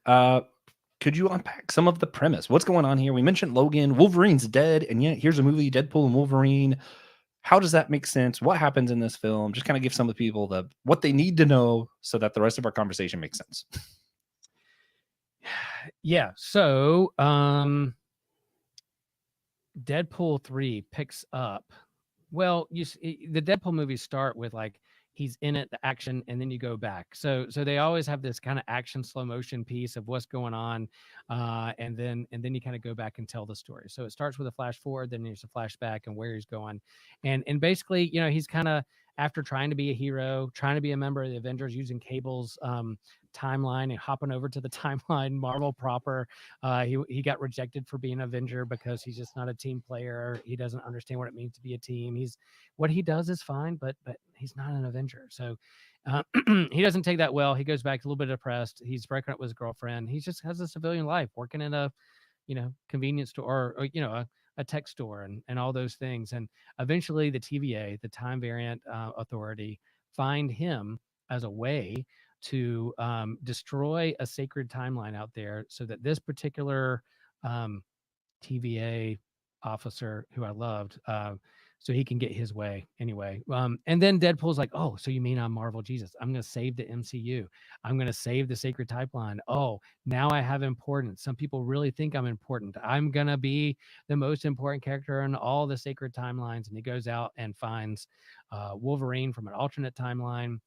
could you unpack some of the premise? What's going on here? We mentioned Logan, Wolverine's dead, and yet here's a movie, Deadpool and Wolverine. How does that make sense? What happens in this film? Just kind of give some of the people what they need to know so that the rest of our conversation makes sense. Yeah. So Deadpool 3 picks up. Well, the Deadpool movies start with like he's in it, the action, and then you go back. So they always have this kind of action slow motion piece of what's going on, and then you kind of go back and tell the story. So it starts with a flash forward, then there's a flashback and where he's going, and basically, he's kind of after trying to be a hero, trying to be a member of the Avengers, using Cable's timeline and hopping over to the timeline Marvel proper. He got rejected for being an Avenger because he's just not a team player. He doesn't understand what it means to be a team. What he does is fine, but he's not an Avenger. So he doesn't take that well. He goes back a little bit depressed. He's breaking up with his girlfriend. He just has a civilian life, working in a convenience store or a tech store and all those things. And eventually the TVA, the Time Variant Authority, find him as a way to destroy a sacred timeline out there so that this particular TVA officer who I loved, so he can get his way anyway. And then Deadpool's like, oh, so you mean I'm Marvel Jesus? I'm going to save the MCU. I'm going to save the sacred timeline. Oh, now I have importance. Some people really think I'm important. I'm going to be the most important character in all the sacred timelines. And he goes out and finds Wolverine from an alternate timeline.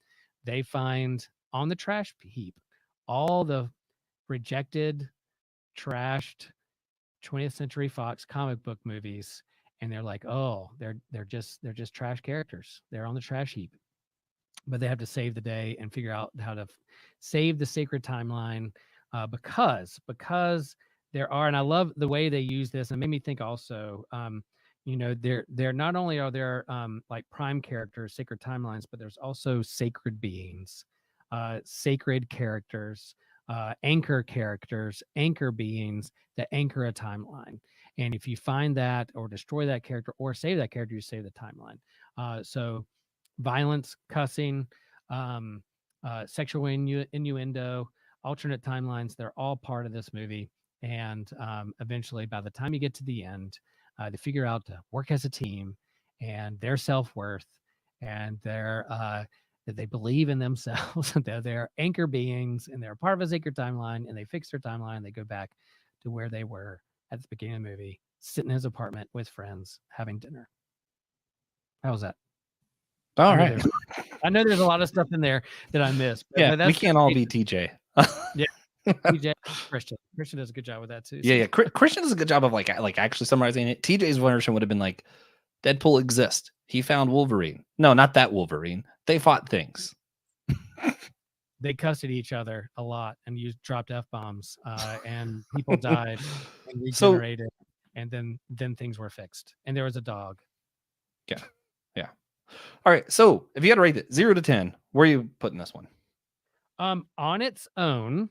They find on the trash heap all the rejected, trashed 20th Century Fox comic book movies, and they're like, oh, they're just trash characters. They're on the trash heap, but they have to save the day and figure out how to save the sacred timeline because there are, and I love the way they use this, and it made me think also. They're not only are there like prime characters, sacred timelines, but there's also sacred beings, sacred characters, anchor characters, anchor beings that anchor a timeline. And if you find that or destroy that character or save that character, you save the timeline. So violence, cussing, sexual innuendo, alternate timelines, they're all part of this movie. And eventually, by the time you get to the end, they figure out to work as a team and their self-worth and that they believe in themselves, that they're anchor beings and they're part of a sacred timeline, and they fix their timeline and they go back to where they were at the beginning of the movie, sitting in his apartment with friends, having dinner. How was that? All right. I know there's a lot of stuff in there that I missed. But we can't all be TJ. Yeah. TJ, Christian does a good job with that too. Yeah. Christian does a good job of like actually summarizing it. TJ's version would have been like, Deadpool exists. He found Wolverine. No, not that Wolverine. They fought things. They cussed at each other a lot and dropped F-bombs, and people died and regenerated, and then things were fixed. And there was a dog. Yeah. All right. So if you had to rate it 0 to 10, where are you putting this one? On its own,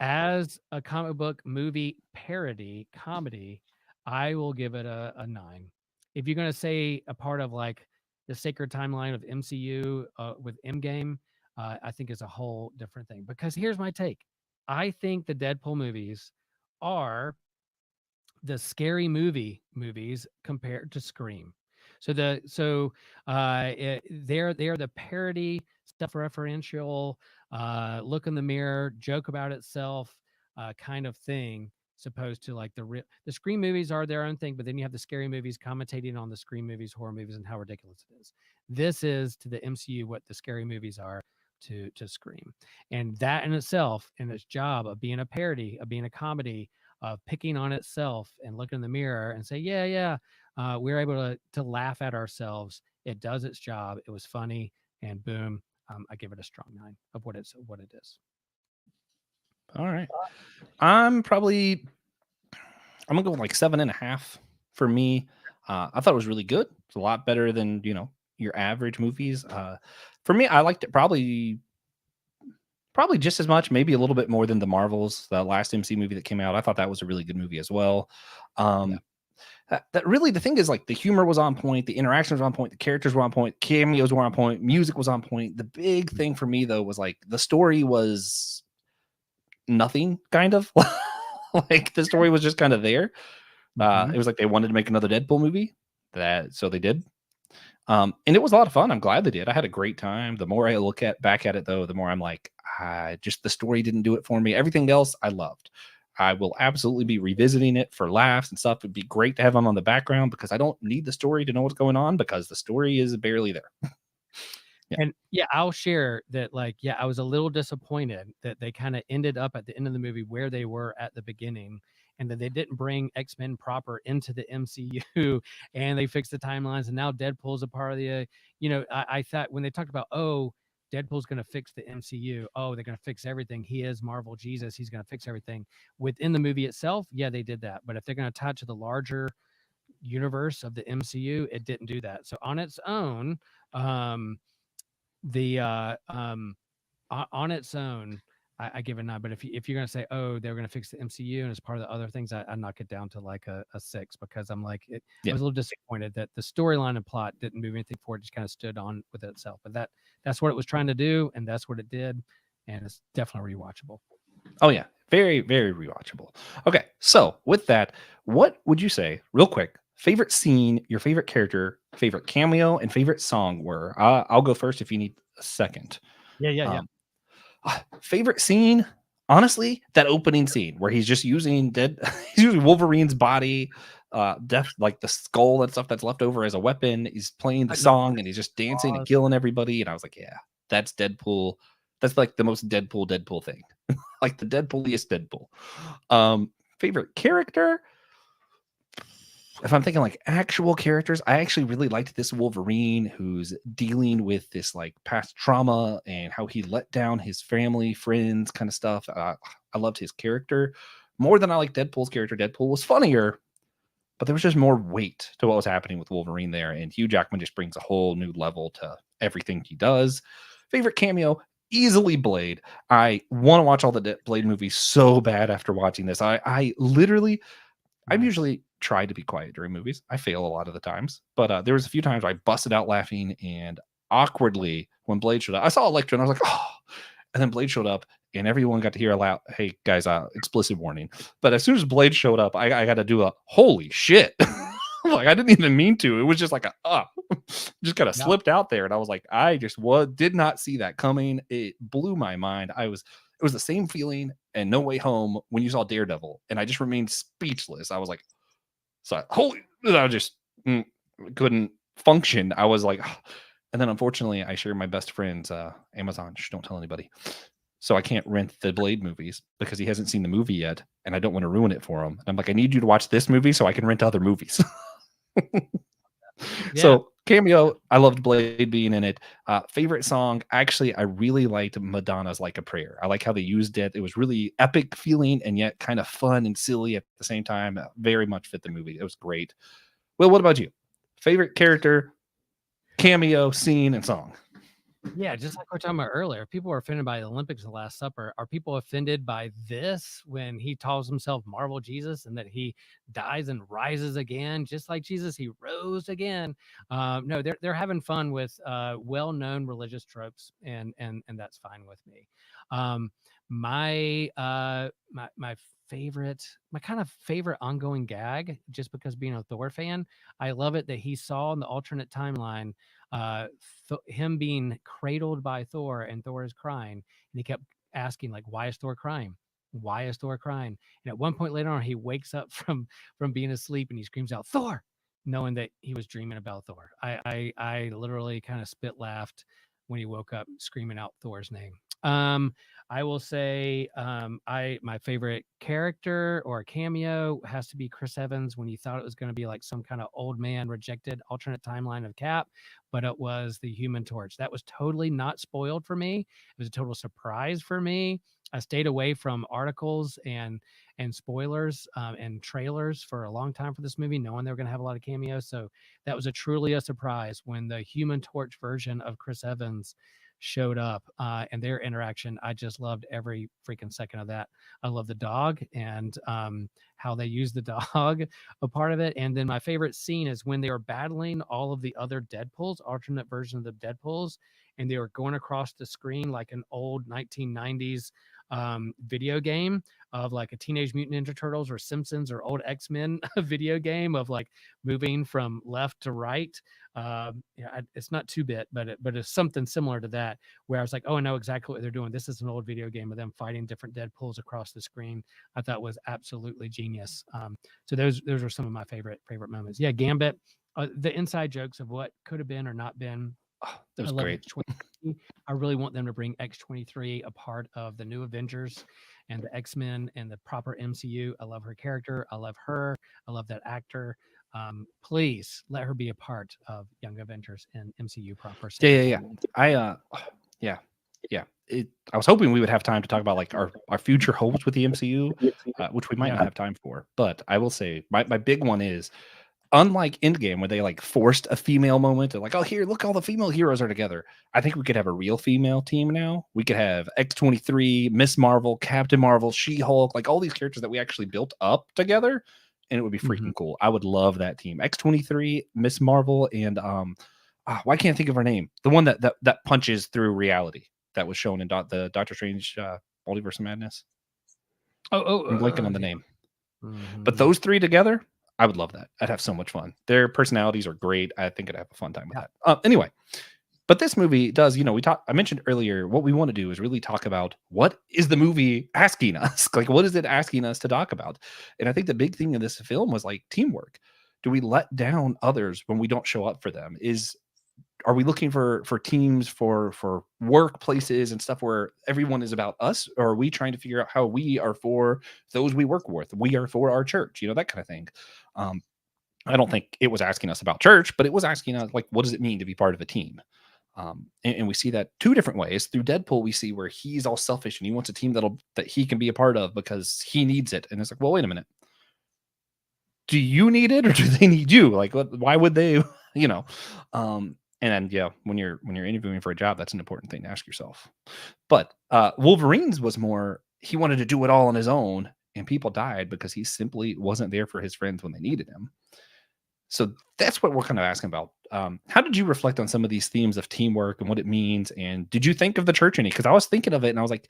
as a comic book movie parody comedy, I will give it a 9. If you're going to say a part of like the sacred timeline of MCU with Endgame, I think is a whole different thing. Because here's my take. I think the Deadpool movies are the scary movies compared to Scream. So they're the parody, self-referential, look in the mirror, joke about itself kind of thing, supposed to like the Scream movies are their own thing, but then you have the scary movies commentating on the Scream movies, horror movies, and how ridiculous it is. This is to the MCU what the scary movies are to Scream, and that in itself, in its job of being a parody, of being a comedy, of picking on itself and looking in the mirror and say, yeah, we're able to laugh at ourselves. It does its job. It was funny, and boom, I give it a strong 9 of what it is. All right. I'm probably I'm gonna go with like 7.5 for me. I thought it was really good. It's a lot better than your average movies. For me, I liked it probably just as much, maybe a little bit more than the Marvels, the last MC movie that came out. I thought that was a really good movie as well. Yeah. That really, the thing is, like, the humor was on point, the interactions were on point, the characters were on point, cameos were on point, music was on point. The big thing for me though was like the story was nothing, kind of. Like the story was just kind of there. Mhm. It was like they wanted to make another Deadpool movie, so they did. And it was a lot of fun. I'm glad they did. I had a great time. The more I look back at it, though, the more I'm like, just the story didn't do it for me. Everything else I loved. I will absolutely be revisiting it for laughs and stuff. It'd be great to have them on the background because I don't need the story to know what's going on because the story is barely there. Yeah. And yeah, I'll share that. Like, yeah, I was a little disappointed that they kind of ended up at the end of the movie where they were at the beginning, and that they didn't bring X-Men proper into the MCU, and they fixed the timelines, and now Deadpool's a part of the. I thought when they talked about, oh, Deadpool's going to fix the MCU. Oh, they're going to fix everything. He is Marvel Jesus. He's going to fix everything within the movie itself. Yeah, they did that. But if they're going to tie it to the larger universe of the MCU, it didn't do that. So on its own, um, the on its own, I give it a 9. But if you're gonna say, oh, they're gonna fix the MCU and it's part of the other things, I knock it down to like a 6 because I'm like I Yeah. was a little disappointed that the storyline and plot didn't move anything forward, just kind of stood on with itself. But that's what it was trying to do, and that's what it did, and it's definitely rewatchable. Oh yeah, very, very rewatchable. Okay, so with that, what would you say, real quick, favorite scene, your favorite character, favorite cameo, and favorite song were? I'll go first if you need a second. Yeah. Um, Favorite scene, honestly, that opening scene where he's just using he's using Wolverine's body, death, like the skull and stuff that's left over as a weapon. He's playing the I know. song and he's just dancing and killing everybody. And I was like, yeah, that's Deadpool. That's like the most Deadpool thing. Like the Deadpooliest Deadpool. Favorite character, if I'm thinking like actual characters, I actually really liked this Wolverine who's dealing with this like past trauma and how he let down his family, friends, kind of stuff. I loved his character more than I like Deadpool's character. Deadpool was funnier, but there was just more weight to what was happening with Wolverine there. And Hugh Jackman just brings a whole new level to everything he does. Favorite cameo, easily Blade. I want to watch all the Blade movies so bad after watching this. I literally I've Nice. usually tried to be quiet during movies. I fail a lot of the times, but there was a few times I busted out laughing and awkwardly when Blade showed up. I saw Electro and I was like, oh, and then Blade showed up and everyone got to hear a loud, hey guys, explicit warning. But as soon as Blade showed up, I got to do a holy shit. Like I didn't even mean to. It was just like just kind of Yeah. slipped out there, and I was like, I just did not see that coming. It blew my mind. It was the same feeling and No Way Home when you saw Daredevil, and I just remained speechless. I was like, so holy, I just couldn't function. I was like, and then unfortunately, I share my best friend's Amazon. Shh, don't tell anybody. So I can't rent the Blade movies because he hasn't seen the movie yet, and I don't want to ruin it for him. And I'm like, I need you to watch this movie so I can rent other movies. Yeah. So cameo, I loved Blade being in it. Favorite song, actually, I really liked Madonna's "Like a Prayer." I like how they used it. It was really epic feeling and yet kind of fun and silly at the same time. Very much fit the movie. It was great. Well, what about you? Favorite character, cameo, scene, and song? Yeah, just like we were talking about earlier, people were offended by the Olympics and the Last Supper. Are people offended by this when he calls himself Marvel Jesus and that he dies and rises again, just like Jesus? He rose again. No, they're having fun with well-known religious tropes, and that's fine with me. Um, my favorite, my kind of favorite ongoing gag, just because being a Thor fan, I love it that he saw in the alternate timeline him being cradled by Thor, and Thor is crying, and he kept asking like, why is Thor crying, why is Thor crying? And at one point later on, he wakes up from being asleep and he screams out, Thor, knowing that he was dreaming about Thor. I literally kind of spit laughed when he woke up screaming out Thor's name. I will say my favorite character or cameo has to be Chris Evans when you thought it was going to be like some kind of old man rejected alternate timeline of Cap, but it was the Human Torch. That was totally not spoiled for me. It was a total surprise for me. I stayed away from articles and spoilers and trailers for a long time for this movie, knowing they were going to have a lot of cameos. So that was truly a surprise when the Human Torch version of Chris Evans showed up and their interaction. I just loved every freaking second of that. I love the dog and how they use the dog, a part of it. And then my favorite scene is when they were battling all of the other Deadpools, alternate versions of the Deadpools, and they were going across the screen like an old 1990s video game of like a Teenage Mutant Ninja Turtles or Simpsons or old X-Men video game of like moving from left to right. It's not 2-bit, but it's something similar to that, where I was like, oh, I know exactly what they're doing. This is an old video game of them fighting different Deadpools across the screen. I thought was absolutely genius. So those are some of my favorite moments. Yeah, Gambit, the inside jokes of what could have been or not been. Oh, that was great. I really want them to bring X-23 a part of the new Avengers and the X-Men and the proper MCU. I love her character. I love her. I love that actor. Please let her be a part of Young Avengers and MCU proper. Yeah. I was hoping we would have time to talk about like our future hopes with the MCU, which we might not have time for. But I will say my big one is, unlike Endgame, where they like forced a female moment, they're like, oh, here, look, all the female heroes are together. I think we could have a real female team now. We could have X-23, Miss Marvel, Captain Marvel, She-Hulk, like all these characters that we actually built up together, and it would be freaking cool. I would love that team. X-23, Miss Marvel, and why can't I think of her name? The one that punches through reality that was shown in the Doctor Strange Multiverse of Madness. I'm blanking on the name. But those three together, I would love that. I'd have so much fun. Their personalities are great. I think I'd have a fun time with that. Anyway, but this movie does, I mentioned earlier, what we want to do is really talk about what is the movie asking us? Like, what is it asking us to talk about? And I think the big thing in this film was like teamwork. Do we let down others when we don't show up for them? Are we looking for teams for workplaces and stuff where everyone is about us? Or are we trying to figure out how we are for those we work with? We are for our church, that kind of thing. I don't think it was asking us about church, but it was asking us, like, what does it mean to be part of a team? And we see that two different ways. Through Deadpool, we see where he's all selfish and he wants a team that he can be a part of because he needs it. And it's like, well, wait a minute. Do you need it or do they need you? Like, why would they, And then, when you're interviewing for a job, that's an important thing to ask yourself. But Wolverine's was more, he wanted to do it all on his own, and people died because he simply wasn't there for his friends when they needed him. So that's what we're kind of asking about. How did you reflect on some of these themes of teamwork and what it means? And did you think of the church any? Because I was thinking of it and I was like,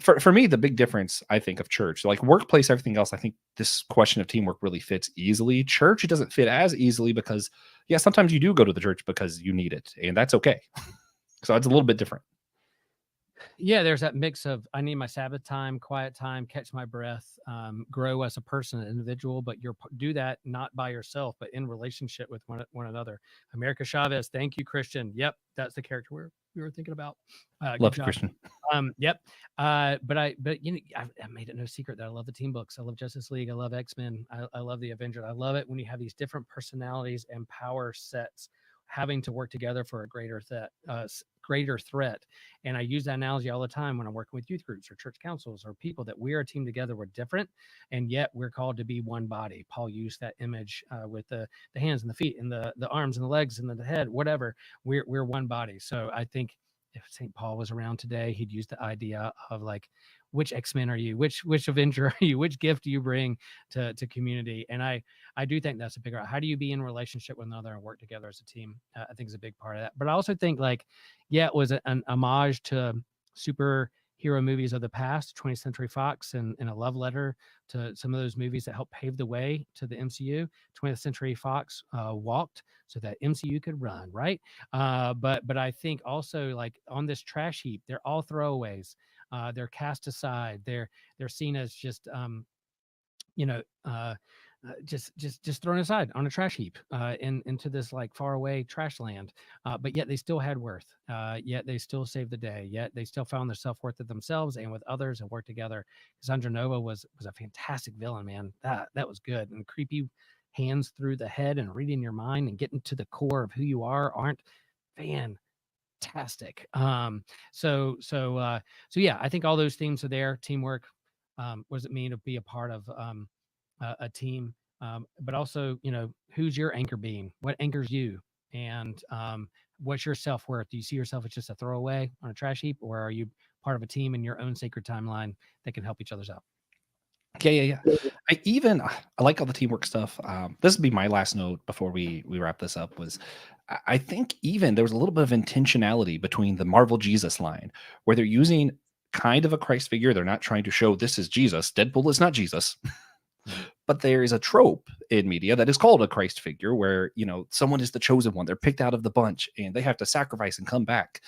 for me, the big difference, I think, of church, like workplace, everything else, I think this question of teamwork really fits easily. Church, it doesn't fit as easily because, sometimes you do go to the church because you need it, and that's okay. So it's a little bit different. Yeah, there's that mix of I need my Sabbath time, quiet time, catch my breath, grow as a person, an individual, but do that not by yourself, but in relationship with one another. America Chavez, thank you, Christian. Yep, that's the character we were thinking about. Love you, Christian. Yep. But I made it no secret that I love the team books. I love Justice League. I love X-Men. I love the Avengers. I love it when you have these different personalities and power sets having to work together for a greater threat. And I use that analogy all the time when I'm working with youth groups or church councils or people, that we're a team together. We're different, and yet we're called to be one body. Paul used that image with the hands and the feet and the arms and the legs and the head, whatever. We're one body. So I think if St. Paul was around today, he'd use the idea of like, which X-Men are you? Which Avenger are you? Which gift do you bring to community? And I do think that's a big part. How do you be in relationship with another and work together as a team? I think is a big part of that. But I also think it was an homage to superhero movies of the past, 20th Century Fox, and a love letter to some of those movies that helped pave the way to the MCU. 20th Century Fox walked so that MCU could run, right? But I think also, like, on this trash heap, they're all throwaways. They're cast aside. They're seen as just just thrown aside on a trash heap into this like far away trash land. But yet they still had worth. Yet they still saved the day. Yet they still found their self worth of themselves and with others and worked together. Cassandra Nova was a fantastic villain, man. That was good. And creepy hands through the head and reading your mind and getting to the core of who you aren't fantastic. So yeah, I think all those themes are there. Teamwork. What does it mean to be a part of a team? But also, who's your anchor being? What anchors you? And what's your self worth? Do you see yourself as just a throwaway on a trash heap, or are you part of a team in your own sacred timeline that can help each other's out? Yeah. I like all the teamwork stuff. This would be my last note before we wrap this up. Was I think even there was a little bit of intentionality between the Marvel Jesus line, where they're using kind of a Christ figure. They're not trying to show this is Jesus. Deadpool is not Jesus. But there is a trope in media that is called a Christ figure, where someone is the chosen one. They're picked out of the bunch, and they have to sacrifice and come back.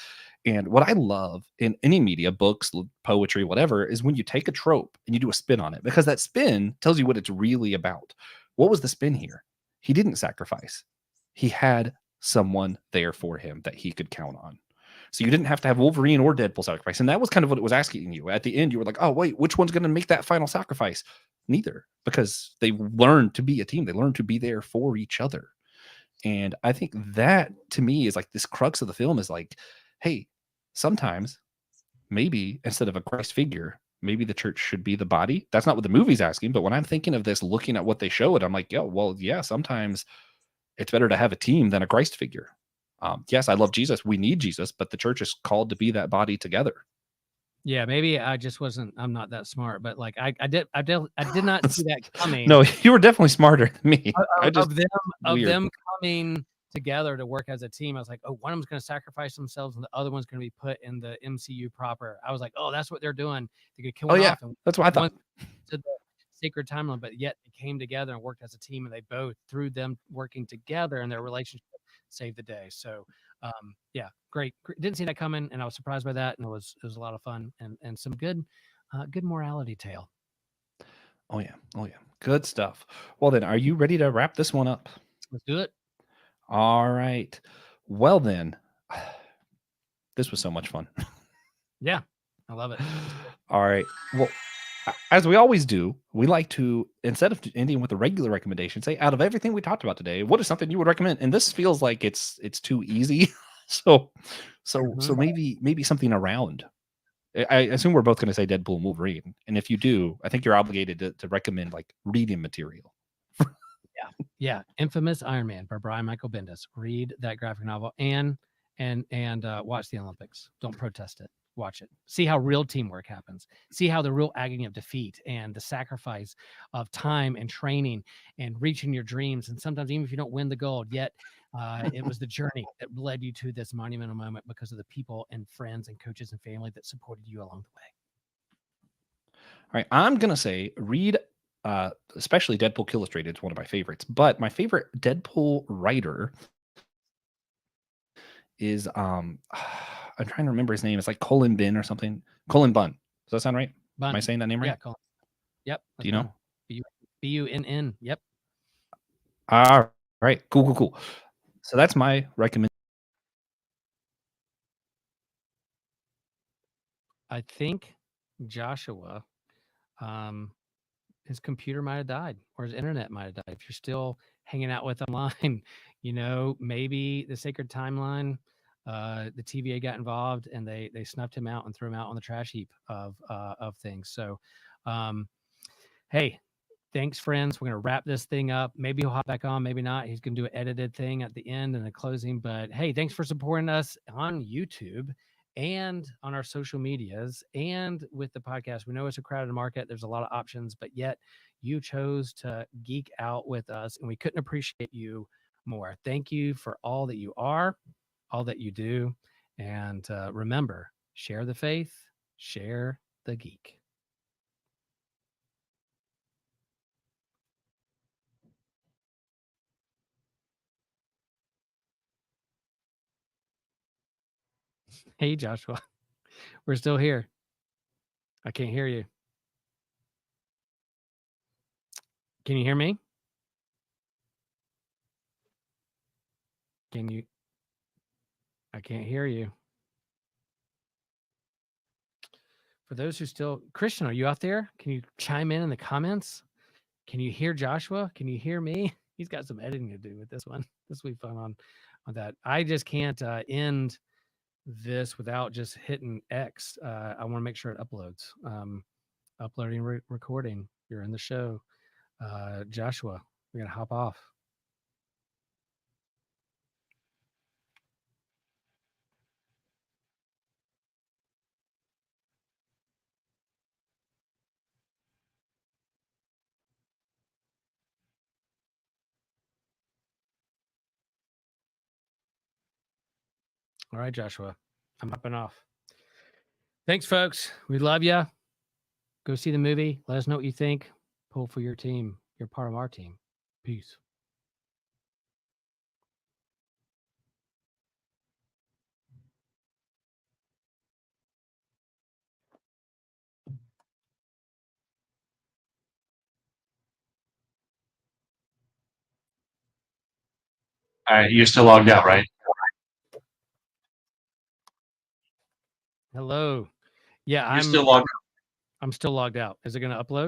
And what I love in any media, books, poetry, whatever, is when you take a trope and you do a spin on it, because that spin tells you what it's really about. What was the spin here? He didn't sacrifice. He had someone there for him that he could count on. So you didn't have to have Wolverine or Deadpool sacrifice. And that was kind of what it was asking you. At the end, you were like, oh, wait, which one's going to make that final sacrifice? Neither, because they learned to be a team. They learned to be there for each other. And I think that, to me, is like this crux of the film is like, hey, sometimes maybe instead of a Christ figure, maybe the church should be the body. That's not what the movie's asking. But when I'm thinking of this, looking at what they showed, I'm like, yeah, sometimes it's better to have a team than a Christ figure. Yes, I love Jesus. We need Jesus, but the church is called to be that body together. Yeah, maybe I just wasn't. I'm not that smart, but like I did not see that coming. No, you were definitely smarter than me. Of them coming together to work as a team. I was like, oh, one of them's going to sacrifice themselves, and the other one's going to be put in the MCU proper. I was like, oh, that's what they're doing. They're going to kill off. And that's what I thought. To the sacred timeline, but yet they came together and worked as a team, and they both, through them working together and their relationship, saved the day. So yeah, great. Didn't see that coming, and I was surprised by that, and it was a lot of fun and some good morality tale. Oh yeah, good stuff. Well then, are you ready to wrap this one up? Let's do it. All right. Well then, this was so much fun. Yeah, I love it. All right. Well, as we always do, we like to, instead of ending with a regular recommendation, say, out of everything we talked about today, what is something you would recommend? And this feels like it's too easy. So maybe something around. I assume we're both going to say Deadpool and Wolverine. And if you do, I think you're obligated to recommend like reading material. Yeah. Infamous Iron Man by Brian Michael Bendis. Read that graphic novel and watch the Olympics. Don't protest it. Watch it. See how real teamwork happens. See how the real agony of defeat and the sacrifice of time and training and reaching your dreams. And sometimes even if you don't win the gold, yet it was the journey that led you to this monumental moment because of the people and friends and coaches and family that supported you along the way. All right. I'm going to say read, especially Deadpool Illustrated. It's one of my favorites. But my favorite Deadpool writer is I'm trying to remember his name. It's like Colin Bunn or something. Colin Bunn. Does that sound right? Bunn. Am I saying that name right? Yeah, Colin. Yep. Do you know? Bunn. Yep. All right. Cool. So that's my recommendation. I think Joshua, his computer might have died or his internet might have died. If you're still hanging out with online, maybe the sacred timeline, the TVA got involved and they snuffed him out and threw him out on the trash heap of things. So, hey, thanks, friends. We're going to wrap this thing up. Maybe he'll hop back on, maybe not. He's going to do an edited thing at the end and the closing. But hey, thanks for supporting us on YouTube and on our social medias and with the podcast. We know it's a crowded market. There's a lot of options, but yet you chose to geek out with us, and we couldn't appreciate you more. Thank you for all that you are, all that you do. And remember, share the faith, share the geek. Hey, Joshua, we're still here. I can't hear you. Can you hear me? Can you? I can't hear you. For those who still, Christian, are you out there? Can you chime in the comments? Can you hear Joshua? Can you hear me? He's got some editing to do with this one. This will be fun on that. I just can't end this without just hitting X. I want to make sure it uploads. Uploading, recording. You're in the show. Joshua, we're going to hop off. All right, Joshua, I'm hopping off. Thanks, folks. We love you. Go see the movie. Let us know what you think. Pull for your team. You're part of our team. Peace. All right, you're still logged out, right? Hello. Yeah, You're still logged out. I'm still logged out. Is it going to upload?